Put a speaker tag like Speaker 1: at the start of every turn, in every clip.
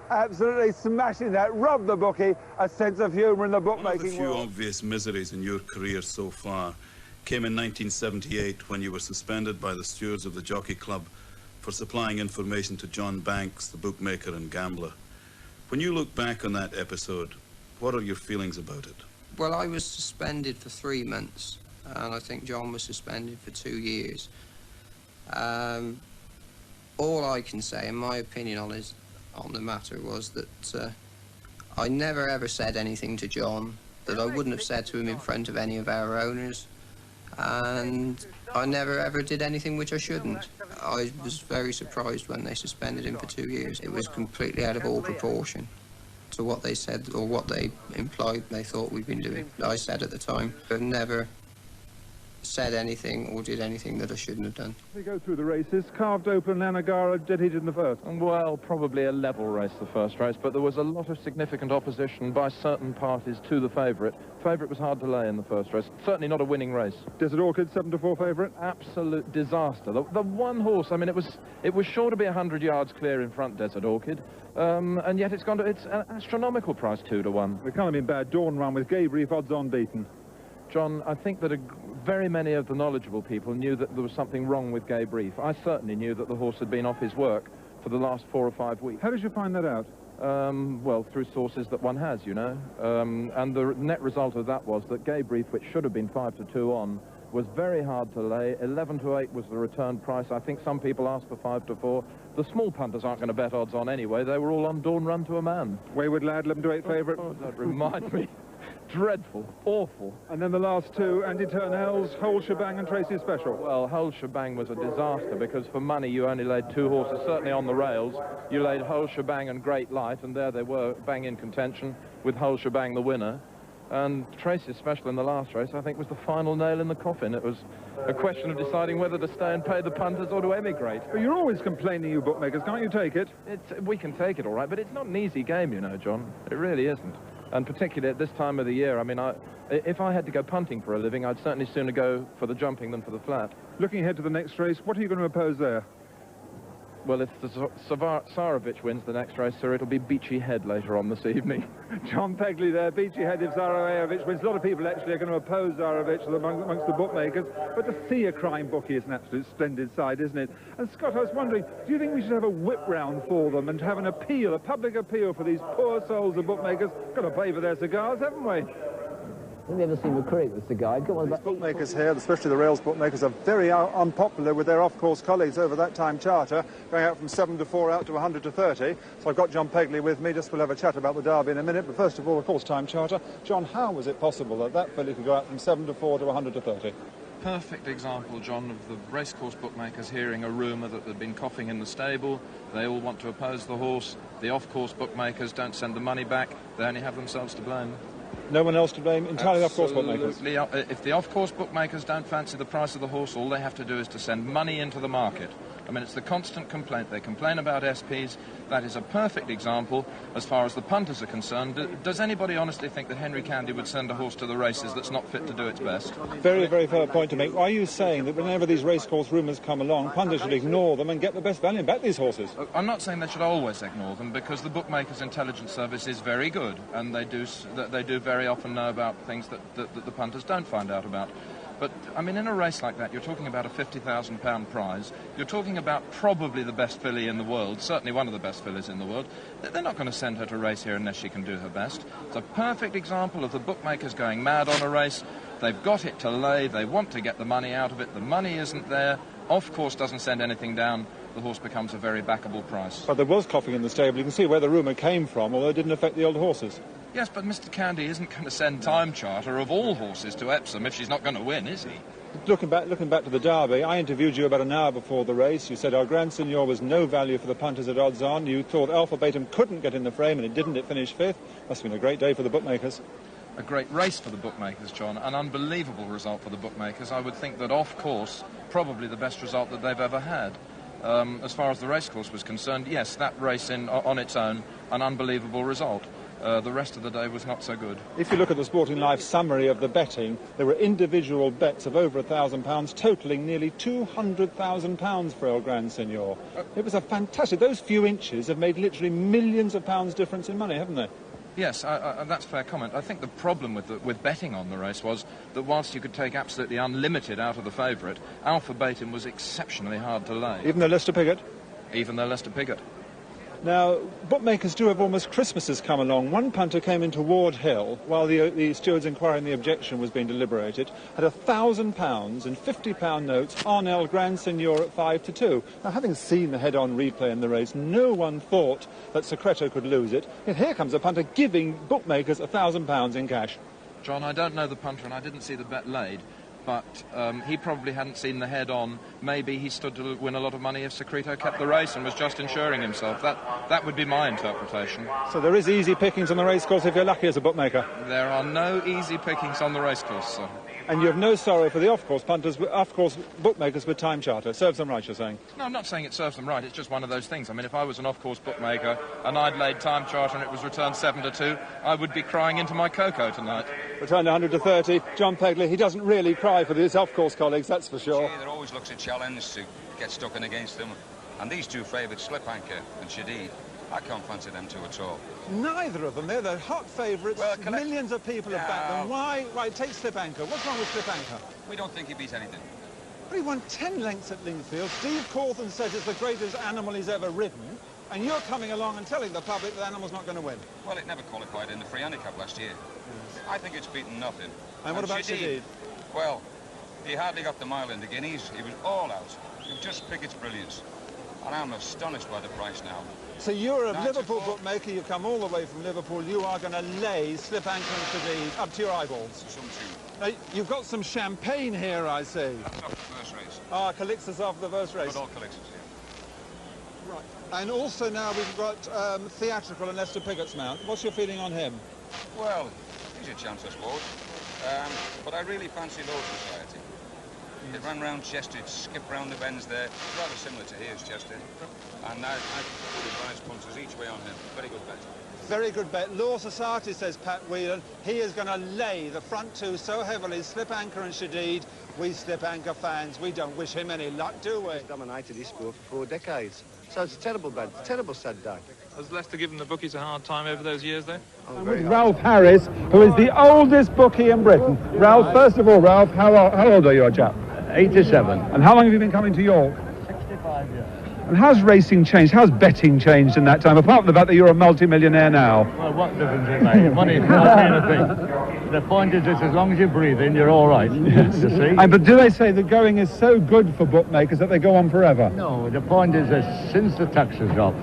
Speaker 1: Absolutely smashing that. Rob the bookie a sense of humour in the bookmaking world.
Speaker 2: One of the few obvious miseries in your career so far came in 1978 when you were suspended by the stewards of the Jockey Club for supplying information to John Banks, the bookmaker and gambler. When you look back on that episode, what are your feelings about it?
Speaker 3: Well, I was suspended for 3 months, and I think John was suspended for 2 years. All I can say, in my opinion on the matter, was that I never ever said anything to John that I wouldn't have said to him in front of any of our owners, and I never ever did anything which I shouldn't. I was very surprised when they suspended him for 2 years. It was completely out of all proportion to what they said or what they implied they thought we'd been doing. I said at the time, I've never said anything or did anything that I shouldn't have done.
Speaker 1: We go through the races. Carved Open, Lanagara, dead heated in the first.
Speaker 4: Well, probably a level race, the first race, but there was a lot of significant opposition by certain parties to the favourite. Favourite was hard to lay in the first race. Certainly not a winning race.
Speaker 1: Desert Orchid, 7-4 favourite.
Speaker 4: Absolute disaster. The one horse, I mean, it was sure to be 100 yards clear in front, Desert Orchid, and yet it's an astronomical price, 2-1.
Speaker 1: We can't have been bad. Dawn Run with Gay Brief, odds on beaten.
Speaker 4: John, I think that very many of the knowledgeable people knew that there was something wrong with Gay Brief. I certainly knew that the horse had been off his work for the last 4 or 5 weeks.
Speaker 1: How did you find that out?
Speaker 4: Well, through sources that one has, you know. And the net result of that was that Gay Brief, which should have been 5-2 on, was very hard to lay. 11-8 was the return price. I think some people asked for 5-4. The small punters aren't going to bet odds on anyway. They were all on Dawn Run to a man.
Speaker 1: Wayward Lad, 11-8 favourite.
Speaker 4: Oh, that reminds me. Dreadful, awful.
Speaker 1: And then the last two, Andy Turnell's, Whole Shebang and Tracy's Special.
Speaker 4: Well, Whole Shebang was a disaster because for money you only laid 2 horses, certainly on the rails. You laid Whole Shebang and Great Light, and there they were, bang in contention, with Whole Shebang the winner. And Tracy's Special in the last race, I think, was the final nail in the coffin. It was a question of deciding whether to stay and pay the punters or to emigrate.
Speaker 1: But you're always complaining, you bookmakers. Can't you take it?
Speaker 4: We can take it, all right, but it's not an easy game, you know, John. It really isn't. And particularly at this time of the year, I mean, if I had to go punting for a living, I'd certainly sooner go for the jumping than for the flat.
Speaker 1: Looking ahead to the next race, what are you going to oppose there?
Speaker 4: Well, if the Tsarevich wins the next race, sir, it'll be Beachy Head later on this evening.
Speaker 1: John Pegley there, Beachy Head if Tsarevich wins. A lot of people actually are going to oppose Tsarevich amongst the bookmakers, but to see a crime bookie is an absolute splendid side, isn't it? And Scott, I was wondering, do you think we should have a whip round for them and have an appeal, a public appeal for these poor souls of bookmakers? Got to pay for their cigars, haven't we?
Speaker 5: Have you ever seen McCreek with the guide? Got one
Speaker 1: These bookmakers here, especially the rails bookmakers, are very unpopular with their off-course colleagues over that time charter, going out from 7-4 out to 100-30. So I've got John Pegley with me, just we'll have a chat about the Derby in a minute. But first of all, of course, time charter. John, how was it possible that that filly could go out from 7-4 to 100-30?
Speaker 4: Perfect example, John, of the racecourse bookmakers hearing a rumour that they'd been coughing in the stable. They all want to oppose the horse. The off-course bookmakers don't send the money back. They only have themselves to blame.
Speaker 1: No one else to blame, entirely off-course bookmakers.
Speaker 4: If the off-course bookmakers don't fancy the price of the horse, all they have to do is to send money into the market. I mean, it's the constant complaint. They complain about SPs. That is a perfect example as far as the punters are concerned. Does anybody honestly think that Henry Candy would send a horse to the races that's not fit to do its best?
Speaker 1: Very, very fair point to make. Are you saying that whenever these racecourse rumours come along, punters should ignore them and get the best value and back these horses?
Speaker 4: I'm not saying they should always ignore them, because the bookmakers' intelligence service is very good, and they do very often know about things that the punters don't find out about. But, I mean, in a race like that, you're talking about a £50,000 prize. You're talking about probably the best filly in the world, certainly one of the best fillies in the world. They're not going to send her to race here unless she can do her best. It's a perfect example of the bookmakers going mad on a race. They've got it to lay. They want to get the money out of it. The money isn't there. Off course doesn't send anything down. The horse becomes a very backable price.
Speaker 1: But there was coughing in the stable. You can see where the rumour came from, although it didn't affect the old horses.
Speaker 4: Yes, but Mr. Candy isn't going to send time charter of all horses to Epsom if she's not going to win, is he?
Speaker 1: Looking back to the Derby, I interviewed you about an hour before the race. You said our Grand Seigneur was no value for the punters at odds on. You thought Alpha Batum couldn't get in the frame, and it didn't. It finished 5th. Must have been a great day for the bookmakers.
Speaker 4: A great race for the bookmakers, John. An unbelievable result for the bookmakers. I would think that off course, probably the best result that they've ever had. As far as the racecourse was concerned, yes, that race on its own, an unbelievable result. The rest of the day was not so good.
Speaker 1: If you look at the Sporting Life summary of the betting, there were individual bets of over £1,000, totalling nearly £200,000 for El Gran Senor. It was a fantastic... Those few inches have made literally millions of pounds difference in money, haven't they?
Speaker 4: Yes, that's a fair comment. I think the problem with betting on the race was that whilst you could take absolutely unlimited out of the favourite, Alpha Baitum was exceptionally hard to lay.
Speaker 1: Even though Leicester Piggott?
Speaker 4: Even though Leicester Piggott.
Speaker 1: Now, bookmakers do have almost Christmases come along. One punter came into Ward Hill while the steward's inquiry and the objection was being deliberated, had £1,000 in £50 notes on El Gran Senor at 5-2. Now, having seen the head-on replay in the race, no one thought that Secreto could lose it. Yet here comes a punter giving bookmakers £1,000 in cash.
Speaker 4: John, I don't know the punter and I didn't see the bet laid, but he probably hadn't seen the head-on. Maybe he stood to win a lot of money if Secreto kept the race and was just insuring himself. That would be my interpretation.
Speaker 1: So there is easy pickings on the racecourse if you're lucky as a bookmaker?
Speaker 4: There are no easy pickings on the racecourse, sir.
Speaker 1: And you have no sorrow for the off-course punters, off-course bookmakers with time charter. Serves them right, you're saying?
Speaker 4: No, I'm not saying it serves them right. It's just one of those things. I mean, if I was an off-course bookmaker and I'd laid time charter and it was returned 7-2, I would be crying into my cocoa tonight.
Speaker 1: Returned 100-30. John Pegley, he doesn't really cry for his off-course colleagues, that's for sure.
Speaker 6: There always looks a challenge to get stuck in against them. And these two favourites, Slip Anchor and Shadid, I can't fancy them two at all.
Speaker 1: Neither of them. They're the hot favourites.
Speaker 6: Well,
Speaker 1: millions of people have backed them. Why take Slip Anchor? What's wrong with Slip Anchor?
Speaker 6: We don't think he beats anything.
Speaker 1: But he won 10 lengths at Lingfield. Steve Cawthon said it's the greatest animal he's ever ridden. And you're coming along and telling the public the animal's not going to win.
Speaker 6: Well, it never qualified in the free handicap last year. Yes. I think it's beaten nothing.
Speaker 1: And what about Shadid?
Speaker 6: Well, he hardly got the mile in the Guineas. He was all out. You just pick its brilliance. And I'm astonished by the price now.
Speaker 1: So you're a Liverpool bookmaker, you come all the way from Liverpool, you are going to lay Slip Anchor and Shadid up to your eyeballs. Now, you've got some champagne here, I see.
Speaker 6: That's off the first race.
Speaker 1: Ah, Calixtus off the first race.
Speaker 6: But all Calixtus, yeah.
Speaker 1: Right. And also now we've got Theatrical and Leicester Piggott's mount. What's your feeling on him?
Speaker 6: Well, he's a chance, I suppose. But I really fancy Low Society. It ran round Chester, it skipped round the bends there. It's rather similar to his, Chester. And I would advise punters each way on him. Very good bet.
Speaker 1: Very good bet. Law Society, says Pat Whelan. He is going to lay the front two so heavily, Slip Anchor and Shadid. We Slip Anchor fans, we don't wish him any luck, do we?
Speaker 7: He's dominated this sport for 4 decades. So it's a terrible bad, terrible sad day.
Speaker 8: Has Leicester given the bookies a hard time over those years, though?
Speaker 1: And with Ralph Harris, who is the oldest bookie in Britain. Ralph, first of all, Ralph, how old are you, chap?
Speaker 9: 87.
Speaker 1: And how long have you been coming to York?
Speaker 9: 65 years.
Speaker 1: And how's racing changed? How's betting changed in that time? Apart from the fact that you're a multi-millionaire now.
Speaker 9: Well, what difference it makes? Money's not anything. The point is that as long as you're breathing, you're all right. You see?
Speaker 1: But do they say the going is so good for bookmakers that they go on forever?
Speaker 9: No, the point is that since the taxes dropped,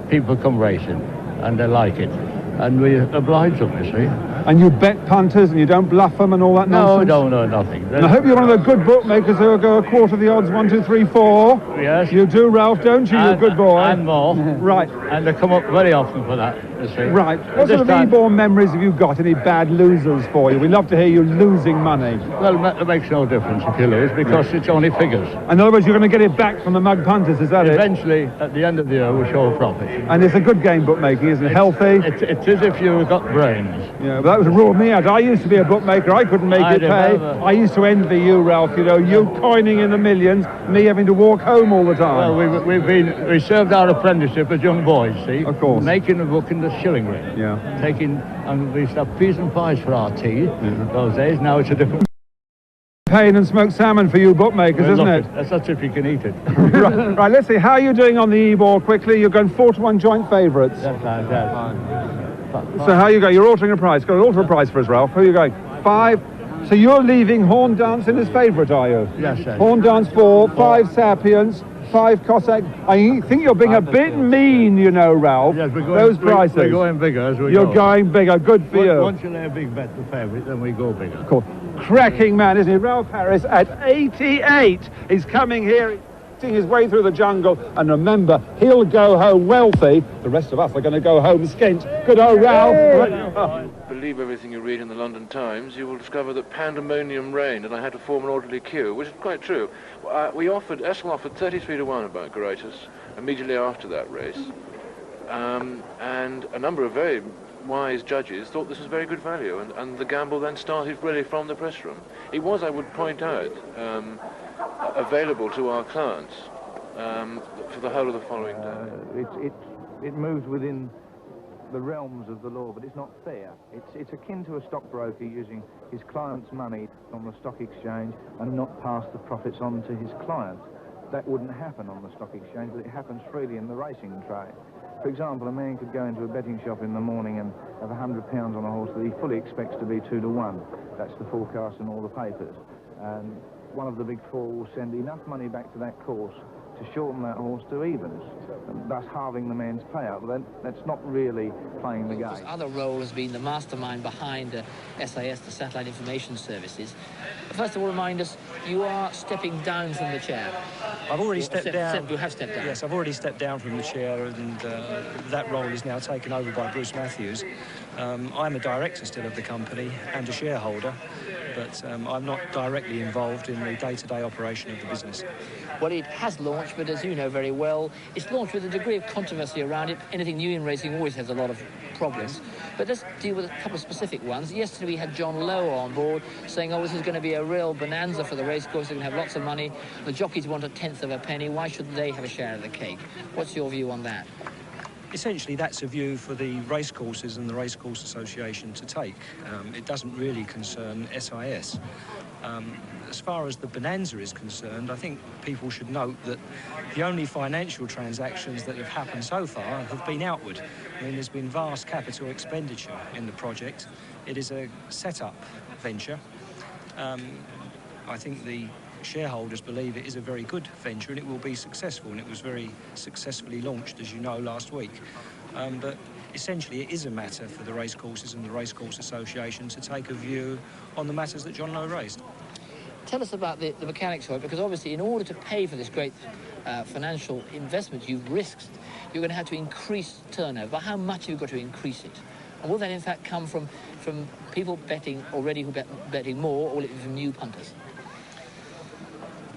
Speaker 9: people come racing, and they like it. And we oblige them, you see.
Speaker 1: And you bet punters and you don't bluff them and all that nonsense?
Speaker 9: No, nothing.
Speaker 1: And I hope you're one of the good bookmakers who will go a quarter of the odds, 1, 2, 3, 4.
Speaker 9: Yes.
Speaker 1: You do, Ralph, don't you? You're a good boy.
Speaker 9: And more.
Speaker 1: Right.
Speaker 9: And they come up very often for that, you see.
Speaker 1: Right. What sort of e-born memories have you got? Any bad losers for you? We love to hear you losing money.
Speaker 9: Well, it makes no difference if you lose, because it's only figures.
Speaker 1: In other words, you're going to get it back from the mug punters, is that
Speaker 9: Eventually, at the end of the year, we show a profit.
Speaker 1: And it's a good game, bookmaking, isn't it? Healthy?
Speaker 9: It is if you've got brains.
Speaker 1: Yeah, but that was ruled me out. I used to be a bookmaker. I couldn't make it pay. I used to envy you, Ralph. You know, you coining in the millions, me having to walk home all the time.
Speaker 9: Well, we served our apprenticeship as young boys, see?
Speaker 1: Of course.
Speaker 9: Making a book in the shilling rate.
Speaker 1: Yeah.
Speaker 9: And we used to have peas and pies for our tea those days. Now it's a different...
Speaker 1: Champagne and smoked salmon for you bookmakers, isn't it?
Speaker 9: That's if you can eat it.
Speaker 1: right, let's see. How are you doing on the e-board quickly? You're going 4-1 joint favourites.
Speaker 9: That's fine.
Speaker 1: So how you go? You're altering a price. Go alter a price for us, Ralph. Who are you going? 5. So you're leaving Horn Dance in as favourite, are you?
Speaker 9: Yes, sir.
Speaker 1: Horn Dance 4, 5 Sapiens, 5 Cossack. I think you're being a bit mean, you know, Ralph.
Speaker 9: Yes, we're going,
Speaker 1: those prices.
Speaker 9: We're going bigger as we go.
Speaker 1: You're going bigger. Good for you.
Speaker 9: Once you lay a big bet for favourite, then we go bigger.
Speaker 1: Of course. Cracking man, isn't he? Ralph Harris at 88. He's coming here. His way through the jungle, and remember, he'll go home wealthy. The rest of us are going to go home skint. Good old Ralph.
Speaker 10: Believe everything you read in the London Times, you will discover that pandemonium reigned and I had to form an orderly queue, which is quite true. Ascot offered 33 to 1 about Gratis immediately after that race. and a number of very wise judges thought this was very good value, and the gamble then started really from the press room. It was, I would point out, available to our clients for the whole of the following day.
Speaker 11: It moves within the realms of the law, but it's not fair. It's akin to a stockbroker using his client's money on the stock exchange and not pass the profits on to his client. That wouldn't happen on the stock exchange, but it happens freely in the racing trade. For example, a man could go into a betting shop in the morning and have £100 on a horse that he fully expects to be 2 to 1. That's the forecast in all the papers. And one of the big four will send enough money back to that course to shorten that horse to evens, thus halving the man's payout. Well, that's not really playing the game.
Speaker 5: His other role has been the mastermind behind SIS, the Satellite Information Services. First of all, remind us, you are stepping down from the chair.
Speaker 12: I've already stepped down.
Speaker 5: You have stepped down.
Speaker 12: Yes, I've already stepped down from the chair, and that role is now taken over by Bruce Matthews. I'm a director still of the company and a shareholder, but I'm not directly involved in the day-to-day operation of the business.
Speaker 5: Well, it has launched, but as you know very well, it's launched with a degree of controversy around it. Anything new in racing always has a lot of problems. But let's deal with a couple of specific ones. Yesterday we had John Lowe on board saying, oh, this is going to be a real bonanza for the racecourse. They're going to have lots of money. The jockeys want a tenth of a penny. Why should they have a share of the cake? What's your view on that?
Speaker 12: Essentially, that's a view for the racecourses and the Racecourse Association to take. It doesn't really concern SIS. As far as the bonanza is concerned, I think people should note that the only financial transactions that have happened so far have been outward. I mean, there's been vast capital expenditure in the project. It is a set-up venture. I think the shareholders believe it is a very good venture and it will be successful, and it was very successfully launched, as you know, last week. But essentially it is a matter for the racecourses and the Racecourse Association to take a view on the matters that John Lowe raised.
Speaker 5: Tell us about the mechanics of it, because obviously in order to pay for this great financial investment you've risked, you're going to have to increase turnover. But how much have you got to increase it? And will that in fact come from people betting already who betting more, or will it be from new punters?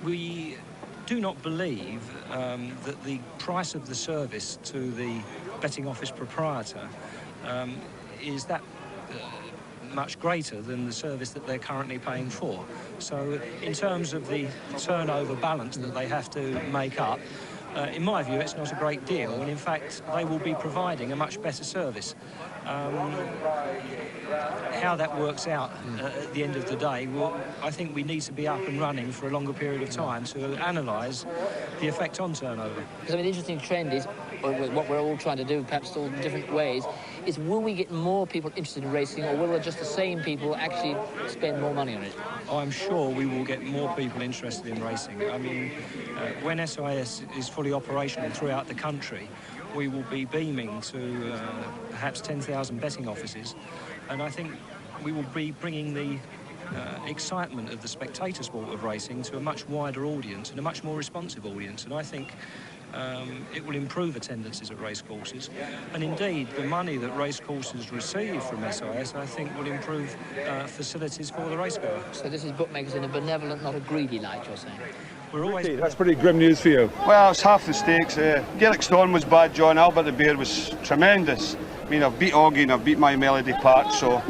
Speaker 12: We do not believe that the price of the service to the betting office proprietor is that much greater than the service that they're currently paying for. So in terms of the turnover balance that they have to make up, in my view, it's not a great deal, and in fact, they will be providing a much better service. How that works out at the end of the day, well, I think we need to be up and running for a longer period of time to analyse the effect on turnover.
Speaker 5: Because I mean, the interesting trend is, what we're all trying to do, perhaps all in different ways, is will we get more people interested in racing, or will just the same people actually spend more money on it?
Speaker 12: I'm sure we will get more people interested in racing. I mean, when SIS is fully operational throughout the country, we will be beaming to perhaps 10,000 betting offices, and I think we will be bringing the excitement of the spectator sport of racing to a much wider audience and a much more responsive audience, and I think it will improve attendances at racecourses, and indeed the money that racecourses receive from SIS, I think, will improve facilities for the racegoer.
Speaker 5: So this is Bookmakers in a benevolent, not a greedy light, you're saying?
Speaker 12: We're always...
Speaker 1: That's pretty grim news for you.
Speaker 7: Well, it's half the stakes. Gaelic Stone was bad, John. Albert the Bear was tremendous. I mean, I've beat Augie and I've beat My Melody Part, so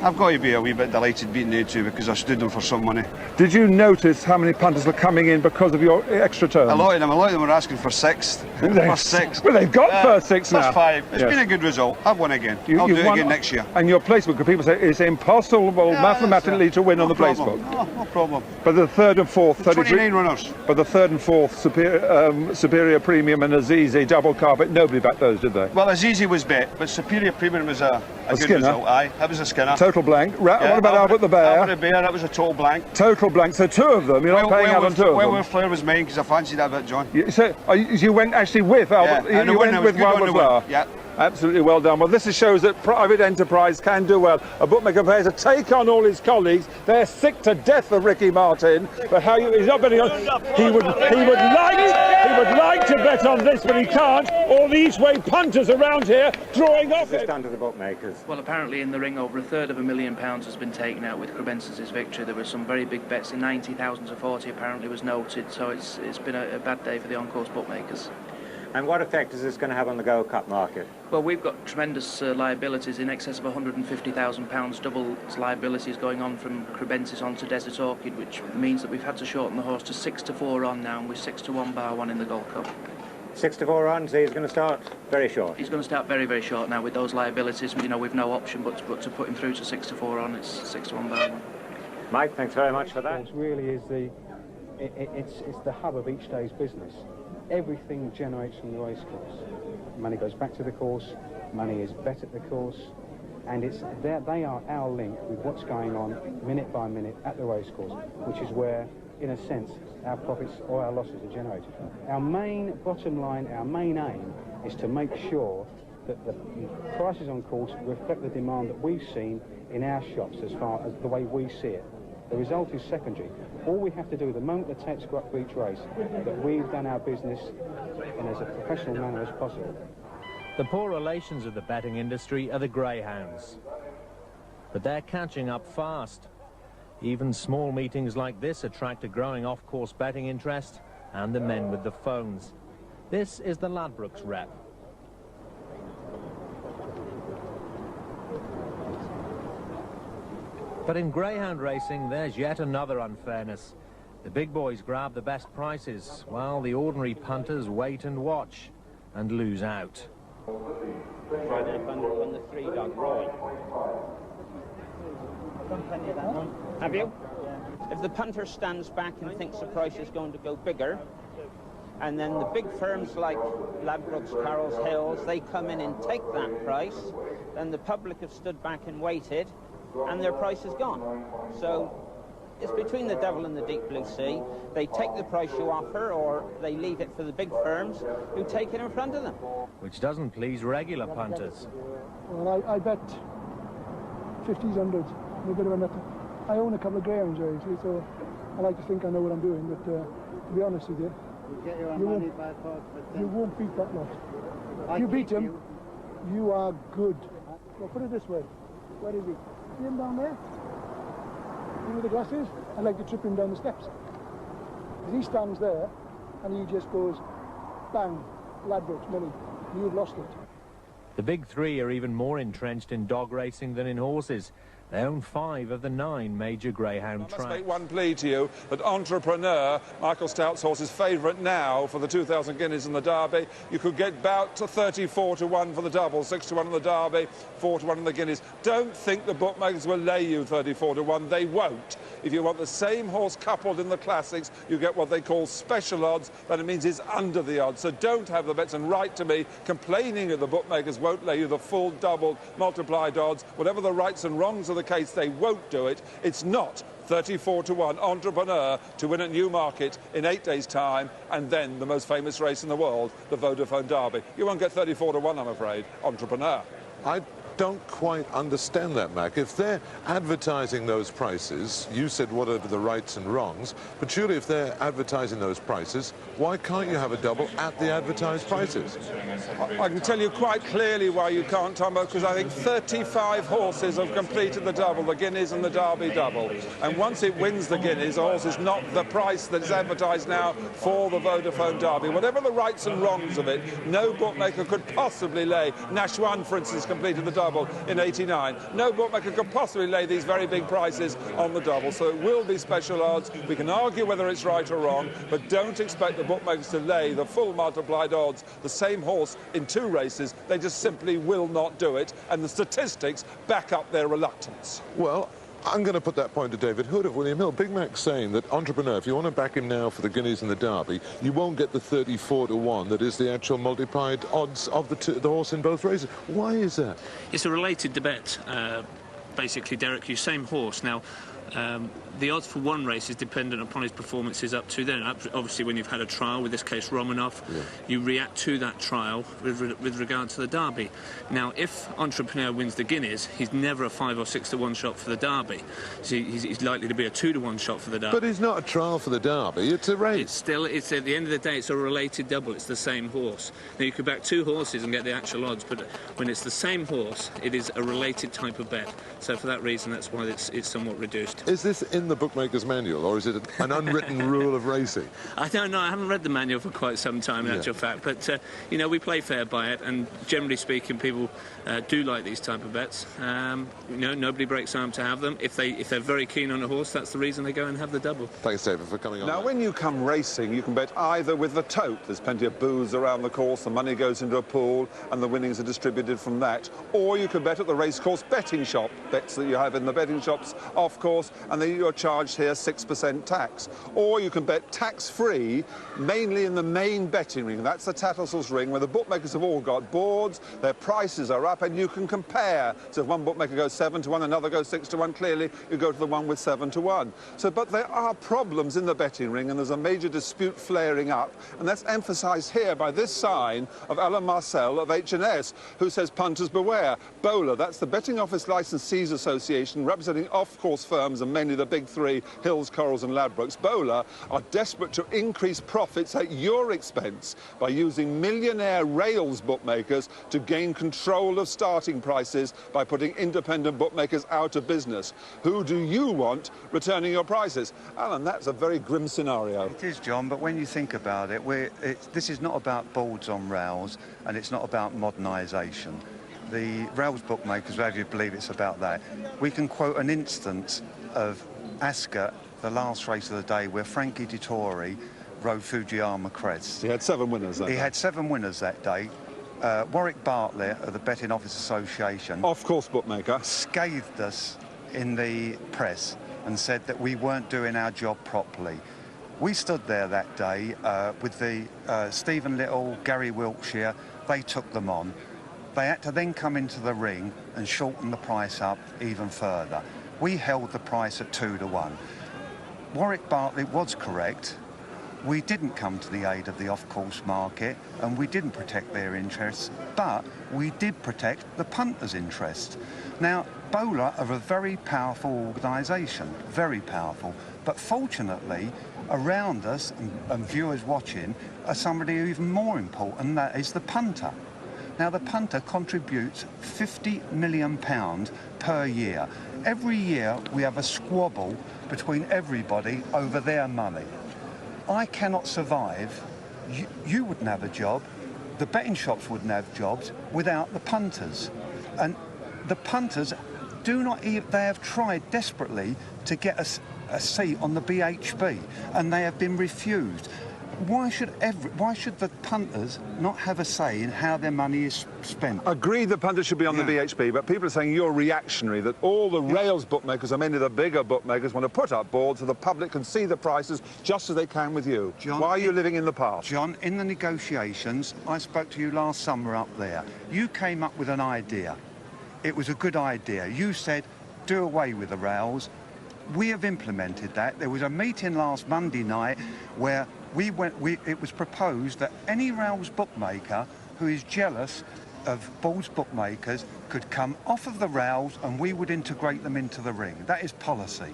Speaker 7: I've got to be a wee bit delighted beating they two because I stood them for some money.
Speaker 1: Did you notice how many punters were coming in because of your extra terms?
Speaker 7: A lot of them were asking for sixth. First six.
Speaker 1: Well, they've got first six now.
Speaker 7: First five. It's
Speaker 1: yes.
Speaker 7: been a good result. I've won again. I'll do it again next year.
Speaker 1: And your placebook, people say it's impossible mathematically to win on the placebook.
Speaker 7: No problem.
Speaker 1: But the third and fourth,
Speaker 7: 29 runners.
Speaker 1: But the third and fourth, Superior Premium and Azizi, double carpet, nobody backed those, did they?
Speaker 7: Well, Azizi was bet, but Superior Premium was a good
Speaker 1: skinner.
Speaker 7: result. Aye, that was a skinner.
Speaker 1: Total blank. What about Albert the Bear?
Speaker 7: Albert the Bear, that was a total blank.
Speaker 1: Total blank. So two of them. You're not paying out on two of them.
Speaker 7: Well, Flower was mine because I fancied that bit, John.
Speaker 1: So you went actually with Albert.
Speaker 7: Yeah,
Speaker 1: you went with Albert Flower.
Speaker 7: Yeah.
Speaker 1: Absolutely well done. Well, this shows that private enterprise can do well. A bookmaker prepared to take on all his colleagues. They're sick to death of Ricky Martin, but he's not betting on. He would like to bet on this, but he can't. All the each-way punters around here drawing off it.
Speaker 13: Down to the bookmakers.
Speaker 14: Well, apparently in the ring over £1/3 £1,000,000 has been taken out with Crebensis' victory. There were some very big bets. 90,000 to 40 apparently was noted, so it's been a bad day for the on-course bookmakers.
Speaker 13: And what effect is this going to have on the Gold Cup market?
Speaker 14: Well, we've got tremendous liabilities in excess of £150,000 double liabilities going on from Crebensis on to Desert Orchid, which means that we've had to shorten the horse to 6 to 4 on now, and we're 6 to 1 bar 1 in the Gold Cup.
Speaker 13: 6 to 4 on, so he's going to start very short.
Speaker 14: He's going to start very, very short now with those liabilities. You know, we've no option but to put him through to 6 to 4 on. It's 6 to 1 bar 1.
Speaker 13: Mike, thanks very much for that.
Speaker 15: It really is it's the hub of each day's business. Everything generates from the racecourse. Money goes back to the course, money is bet at the course, and they are our link with what's going on minute by minute at the racecourse, which is where, in a sense, our profits or our losses are generated. Our main bottom line, our main aim is to make sure that the prices on course reflect the demand that we've seen in our shops as far as the way we see it. The result is secondary. All we have to do the moment the taps go up for each race, that we've done our business in as a professional manner as possible.
Speaker 16: The poor relations of the betting industry are the Greyhounds. But they're catching up fast. Even small meetings like this attract a growing off-course betting interest and the men with the phones. This is the Ladbrokes rep. But in greyhound racing, there's yet another unfairness. The big boys grab the best prices, while the ordinary punters wait and watch and lose out.
Speaker 17: On the 3 dog, Roy. Have you? Yeah. If the punter stands back and thinks the price is going to go bigger, and then the big firms like Ladbrokes, Carroll's Hills, they come in and take that price, then the public have stood back and waited, and their price is gone. So it's between the devil and the deep blue sea. They take the price you offer, or they leave it for the big firms who take it in front of them.
Speaker 16: Which doesn't please regular punters.
Speaker 18: Well, I bet 50s, 100s, a bit of a nut. I own a couple of greyhounds, actually, so I like to think I know what I'm doing, but to be honest with you, you won't beat that lot. If you beat him, you are good. Well, put it this way. Where is he? See him down there? See with the glasses? I'd like to trip him down the steps. Because he stands there and he just goes, bang, Ladbrokes, money. You've lost it.
Speaker 16: The big three are even more entrenched in dog racing than in horses. They own 5 of the 9 major greyhound tracks.
Speaker 19: I must make one plea to you that Entrepreneur, Michael Stout's horse's favourite now for the 2,000 guineas in the Derby. You could get about 34 to 1 for the double, 6 to 1 in the Derby, 4 to 1 in the guineas. Don't think the bookmakers will lay you 34 to 1. They won't. If you want the same horse coupled in the classics, you get what they call special odds. That it means it's under the odds. So don't have the bets and write to me complaining that the bookmakers won't lay you the full doubled multiplied odds. Whatever the rights and wrongs of the case, they won't do it. It's not 34 to 1 Entrepreneur to win at Newmarket in 8 days' time, and then the most famous race in the world, the Vodafone Derby. You won't get 34 to 1, I'm afraid. Entrepreneur.
Speaker 20: I don't quite understand that, Mac. If they're advertising those prices, you said what are the rights and wrongs, but surely if they're advertising those prices, why can't you have a double at the advertised prices?
Speaker 19: I can tell you quite clearly why you can't, Tom, because I think 35 horses have completed the double, the Guineas and the Derby double. And once it wins the Guineas, the horse is not the price that's advertised now for the Vodafone Derby. Whatever the rights and wrongs of it, no bookmaker could possibly lay. Nashwan, for instance, completed the double in '89. No bookmaker could possibly lay these very big prices on the double, so it will be special odds. We can argue whether it's right or wrong, but don't expect the bookmakers to lay the full multiplied odds, the same horse in 2 races. They just simply will not do it, and the statistics back up their reluctance.
Speaker 20: Well, I'm going to put that point to David Hood of William Hill. Big Mac's saying that Entrepreneur, if you want to back him now for the Guineas and the Derby, you won't get the 34 to 1 that is the actual multiplied odds of the horse in both races. Why is that?
Speaker 21: It's a related debate, basically, Derek. You same horse. Now, the odds for one race is dependent upon his performances up to then. Obviously, when you've had a trial, with this case Romanov, you react to that trial with regard to the Derby. Now, if Entrepreneur wins the Guineas, he's never a 5 or 6 to 1 shot for the Derby. So he's likely to be a 2 to 1 shot for the Derby.
Speaker 20: But he's not a trial for the Derby, it's a race.
Speaker 21: It's at the end of the day, it's a related double. It's the same horse. Now, you could back 2 horses and get the actual odds, but when it's the same horse, it is a related type of bet. So for that reason, that's why it's somewhat reduced. post.
Speaker 20: Is this in the Bookmaker's manual, or is it an unwritten rule of racing?
Speaker 21: I don't know. I haven't read the manual for quite some time, in actual fact. But, you know, we play fair by it, and generally speaking, people do like these type of bets. You know, nobody breaks arm to have them. If they're very keen on a horse, that's the reason they go and have the double.
Speaker 20: Thanks, David, for coming on.
Speaker 19: Now, when you come racing, you can bet either with the tote. There's plenty of booths around the course, the money goes into a pool, and the winnings are distributed from that. Or you can bet at the racecourse betting shop, bets that you have in the betting shops off course, and then you're charged here 6% tax. Or you can bet tax-free, mainly in the main betting ring. That's the Tattersalls ring, where the bookmakers have all got boards, their prices are up, and you can compare. So if one bookmaker goes 7 to 1, another goes 6 to 1, clearly you go to the one with 7 to 1. So, but there are problems in the betting ring, and there's a major dispute flaring up, and that's emphasised here by this sign of Alan Marcel of H&S, who says punters beware. Bowler, that's the Betting Office Licensees Association, representing off-course firms and mainly the big three, Hills, Corals and Ladbrokes. Bowler are desperate to increase profits at your expense by using millionaire rails bookmakers to gain control of starting prices by putting independent bookmakers out of business. Who do you want returning your prices? Alan, that's a very grim scenario.
Speaker 2: It is, John, but when you think about it, this is not about boards on rails, and it's not about modernisation. The rails bookmakers, whether you believe it's about that. We can quote an instance of Ascot, the last race of the day, where Frankie Dettori rode Fujiyama Crest.
Speaker 19: He had 7 winners that day.
Speaker 2: He had 7 winners that day. Warwick Bartlett of the Betting Office Association,
Speaker 19: off-course bookmaker,
Speaker 2: scathed us in the press and said that we weren't doing our job properly. We stood there that day with the Stephen Little, Gary Wiltshire. They took them on. They had to then come into the ring and shorten the price up even further. We held the price at 2 to 1. Warwick Bartlett was correct. We didn't come to the aid of the off-course market, and we didn't protect their interests, but we did protect the punters' interest. Now, Bowler are a very powerful organisation, very powerful, but fortunately, around us, and viewers watching, are somebody even more important, and that is the punter. Now, the punter contributes £50 million per year. Every year, we have a squabble between everybody over their money. I cannot survive, you wouldn't have a job, the betting shops wouldn't have jobs without the punters. And the punters do not even, they have tried desperately to get a seat on the BHB, and they have been refused. Why should the punters not have a say in how their money is spent?
Speaker 19: Agreed the punters should be on the BHB, but people are saying you're reactionary, that all the rails bookmakers, or many of the bigger bookmakers, want to put up boards so the public can see the prices just as they can with you. John, why are you living in the past?
Speaker 2: John, in the negotiations, I spoke to you last summer up there. You came up with an idea. It was a good idea. You said, do away with the rails. We have implemented that. There was a meeting last Monday night where it was proposed that any rails bookmaker who is jealous of Ball's bookmakers could come off of the rails, and we would integrate them into the ring. That is policy.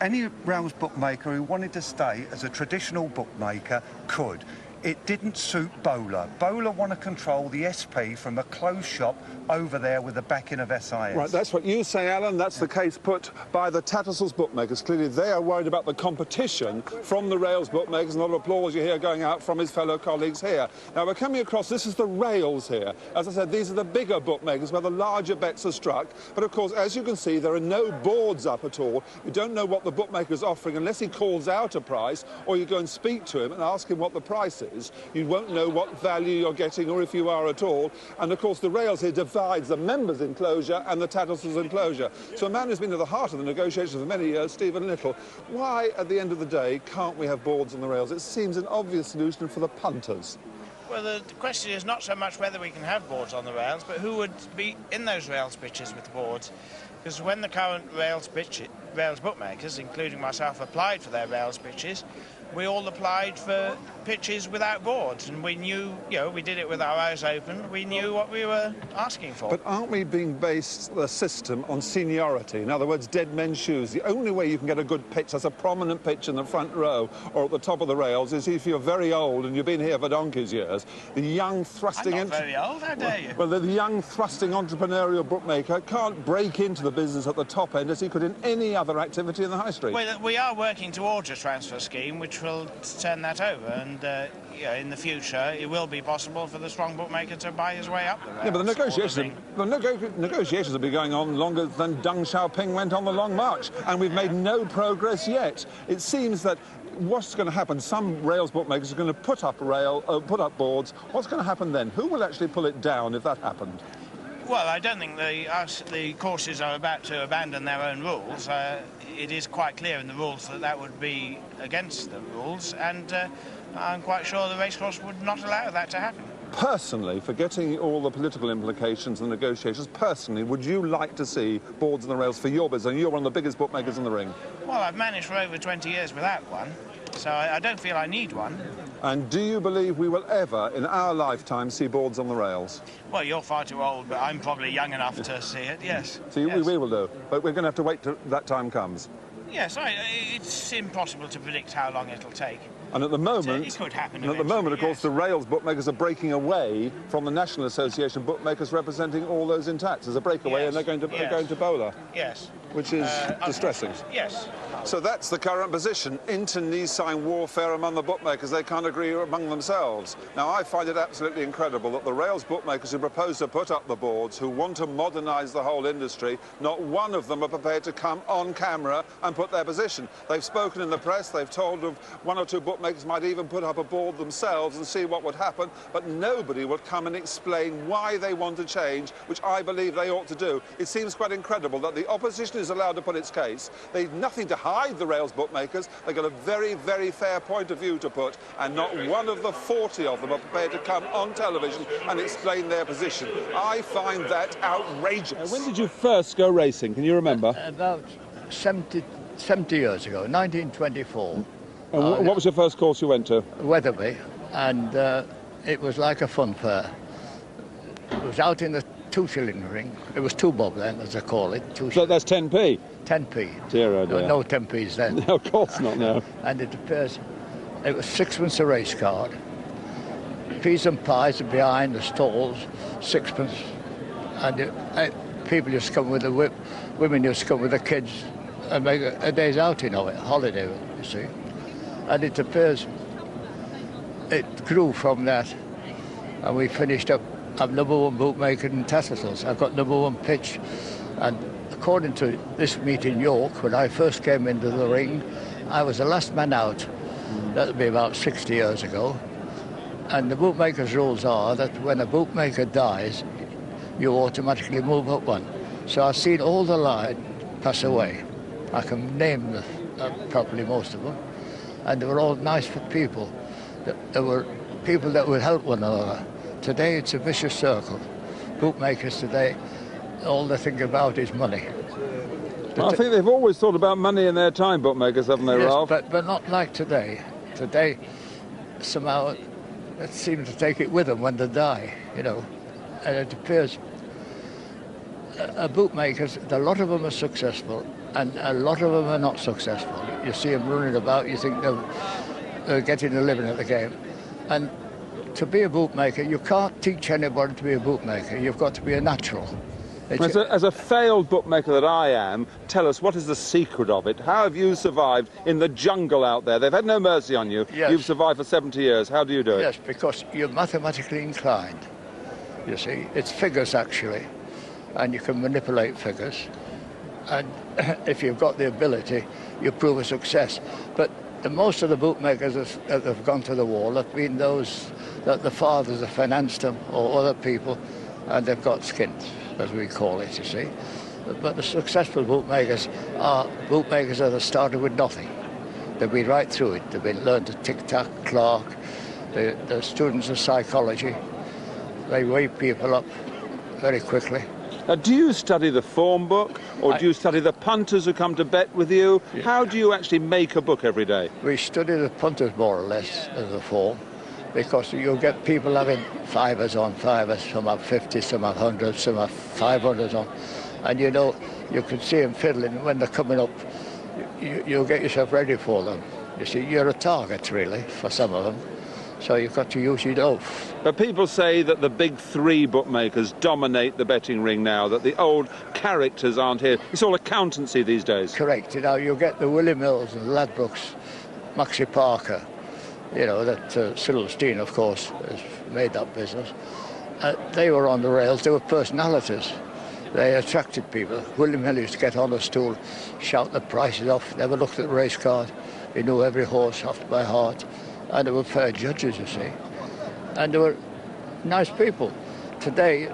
Speaker 2: Any rails bookmaker who wanted to stay as a traditional bookmaker could. It didn't suit Bowler. Bowler want to control the SP from a closed shop over there with the backing of SIS.
Speaker 19: Right, that's what you say, Alan. That's the case put by the Tattersalls bookmakers. Clearly, they are worried about the competition from the rails bookmakers. And a lot of applause you hear going out from his fellow colleagues here. Now, we're coming across, this is the rails here. As I said, these are the bigger bookmakers where the larger bets are struck. But, of course, as you can see, there are no boards up at all. You don't know what the bookmaker is offering unless he calls out a price, or you go and speak to him and ask him what the price is. You won't know what value you're getting, or if you are at all. And, of course, the rails here divides the members' enclosure and the Tattersalls' enclosure. So a man who's been at the heart of the negotiations for many years, Stephen Little, why, at the end of the day, can't we have boards on the rails? It seems an obvious solution for the punters.
Speaker 22: Well, the question is not so much whether we can have boards on the rails, but who would be in those rails pitches with the boards. Because when the current rails bookmakers, including myself, applied for their rails pitches, we all applied for pitches without boards, and we knew, you know, we did it with our eyes open. We knew what we were asking for.
Speaker 19: But aren't we being based the system on seniority? In other words, dead men's shoes. The only way you can get a good pitch, that's a prominent pitch in the front row or at the top of the rails, is if you're very old and you've been here for donkey's years. The young thrusting...
Speaker 22: I'm not very old, how dare you?
Speaker 19: Well, the young thrusting entrepreneurial bookmaker can't break into the business at the top end as he could in any other activity in the high street.
Speaker 22: Well, we are working towards a transfer scheme which will turn that over, and you know, in the future it will be possible for the strong bookmaker to buy his way up the rails.
Speaker 19: Yeah, but the negotiations have been going on longer than Deng Xiaoping went on the Long March, and we've made no progress yet. It seems that what's going to happen, some rails bookmakers are going to put up boards. What's going to happen then? Who will actually pull it down if that happened?
Speaker 22: Well, I don't think the courses are about to abandon their own rules. It is quite clear in the rules that that would be against the rules, and I'm quite sure the racecourse would not allow that to happen.
Speaker 19: Personally, forgetting all the political implications and negotiations, personally, would you like to see boards on the rails for your business? You're one of the biggest bookmakers in the ring.
Speaker 22: Well, I've managed for over 20 years without one, so I don't feel I need one.
Speaker 19: And do you believe we will ever, in our lifetime, see boards on the rails?
Speaker 22: Well, you're far too old, but I'm probably young enough to see it, yes.
Speaker 19: See,
Speaker 22: yes.
Speaker 19: we will do, but we're going to have to wait till that time comes.
Speaker 22: Yes, it's impossible to predict how long it'll take.
Speaker 19: And at the moment,
Speaker 22: it could happen
Speaker 19: of course,
Speaker 22: yes.
Speaker 19: the rails bookmakers are breaking away from the National Association bookmakers representing all those intact. There's a breakaway,
Speaker 22: yes.
Speaker 19: and they're going to Bowler.
Speaker 22: Yes.
Speaker 19: Which is distressing.
Speaker 22: Yes.
Speaker 19: So that's the current position. Internecine warfare among the bookmakers. They can't agree among themselves. Now, I find it absolutely incredible that the rails bookmakers who propose to put up the boards, who want to modernise the whole industry, not one of them are prepared to come on camera and put their position. They've spoken in the press. They've told of one or two bookmakers might even put up a board themselves and see what would happen, but nobody would come and explain why they want to change, which I believe they ought to do. It seems quite incredible that the opposition is allowed to put its case. They've nothing to hide, the rails bookmakers. They've got a very, very fair point of view to put, and not one of the 40 of them are prepared to come on television and explain their position. I find that outrageous. When did you first go racing? Can you remember?
Speaker 9: About 70 years ago, 1924.
Speaker 19: And what was your first course you went to?
Speaker 9: Weatherby, and it was like a fun fair. It was out in the 2-shilling ring. It was 2 bob then, as I call it.
Speaker 19: So that's 10p?
Speaker 9: 10p.
Speaker 19: Dear, oh dear.
Speaker 9: No 10p's then.
Speaker 19: No, of course not, no.
Speaker 9: And it appears it was 6pence a race card. Peas and pies are behind the stalls, 6pence. And people used to come with the whip, women used to come with the kids and make a day's outing of it, holiday, you see. And it appears it grew from that, and we finished up. I'm #1 bookmaker in Tattersalls. I've got #1 pitch, and according to this meet in York, when I first came into the ring, I was the last man out. That'll be about 60 years ago. And the bookmaker's rules are that when a bookmaker dies, you automatically move up one. So I've seen all the line pass away. I can name properly most of them. And they were all nice people. There were people that would help one another. Today it's a vicious circle. Bookmakers today, all they think about is money.
Speaker 19: Well, I think they've always thought about money in their time, bookmakers, haven't they,
Speaker 9: yes,
Speaker 19: Ralph?
Speaker 9: But not like today. Today, somehow, it seems to take it with them when they die, you know. And it appears bookmakers, a lot of them are successful, and a lot of them are not successful. You see them running about, you think they're getting a living at the game. And to be a bookmaker, you can't teach anybody to be a bookmaker. You've got to be a natural.
Speaker 19: As a failed bookmaker that I am, tell us, what is the secret of it? How have you survived in the jungle out there? They've had no mercy on you.
Speaker 9: Yes.
Speaker 19: You've survived for 70 years. How do you do it?
Speaker 9: Yes, because you're mathematically inclined. You see, it's figures, actually, and you can manipulate figures. And if you've got the ability, you prove a success. But most of the bookmakers that have gone to the wall have been those that the fathers have financed them, or other people, and they've got skins, as we call it, you see. But the successful bookmakers are bookmakers that have started with nothing. They've been right through it. They've been learned to tick-tack, clerk. They're students of psychology. They wake people up very quickly.
Speaker 19: Do you study the form book, or do you study the punters who come to bet with you?
Speaker 9: Yeah.
Speaker 19: How do you actually make a book every day?
Speaker 9: We study the punters more or less as a form, because you'll get people having fivers on fivers, some have 50, some have 100, some have 500s on. And you know, you can see them fiddling when they're coming up. You'll get yourself ready for them. You see, you're a target, really, for some of them. So you've got to use it off.
Speaker 19: But people say that the big three bookmakers dominate the betting ring now, that the old characters aren't here. It's all accountancy these days.
Speaker 9: Correct. You know, you'll get the Willie Mills and Ladbrokes, Maxie Parker, you know, that Silverstein, of course, has made that business. They were on the rails. They were personalities. They attracted people. William Hill used to get on a stool, shout the prices off, never looked at the race card. He knew every horse off by heart. And they were fair judges, you see. And they were nice people. Today,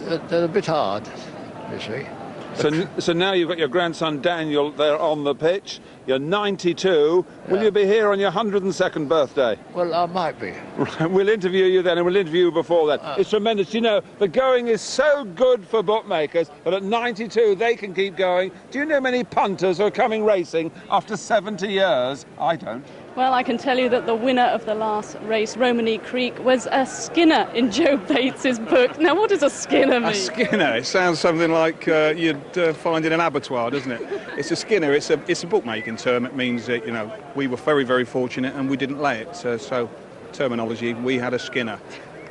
Speaker 9: they're a bit hard, you see.
Speaker 19: So now you've got your grandson Daniel there on the pitch. You're 92. Will you be here on your 102nd birthday?
Speaker 9: Well, I might be.
Speaker 19: Right, we'll interview you then, and we'll interview you before that. It's tremendous. You know, the going is so good for bookmakers that at 92 they can keep going. Do you know many punters who are coming racing after 70 years? I don't.
Speaker 3: Well, I can tell you that the winner of the last race, Romany Creek, was a skinner in Joe Bates's book. Now, what does a skinner mean?
Speaker 4: A skinner? It sounds something like you'd find in an abattoir, doesn't it? It's a skinner. It's a bookmaking term. It means that, you know, we were very, very fortunate and we didn't lay it. So terminology, we had a skinner.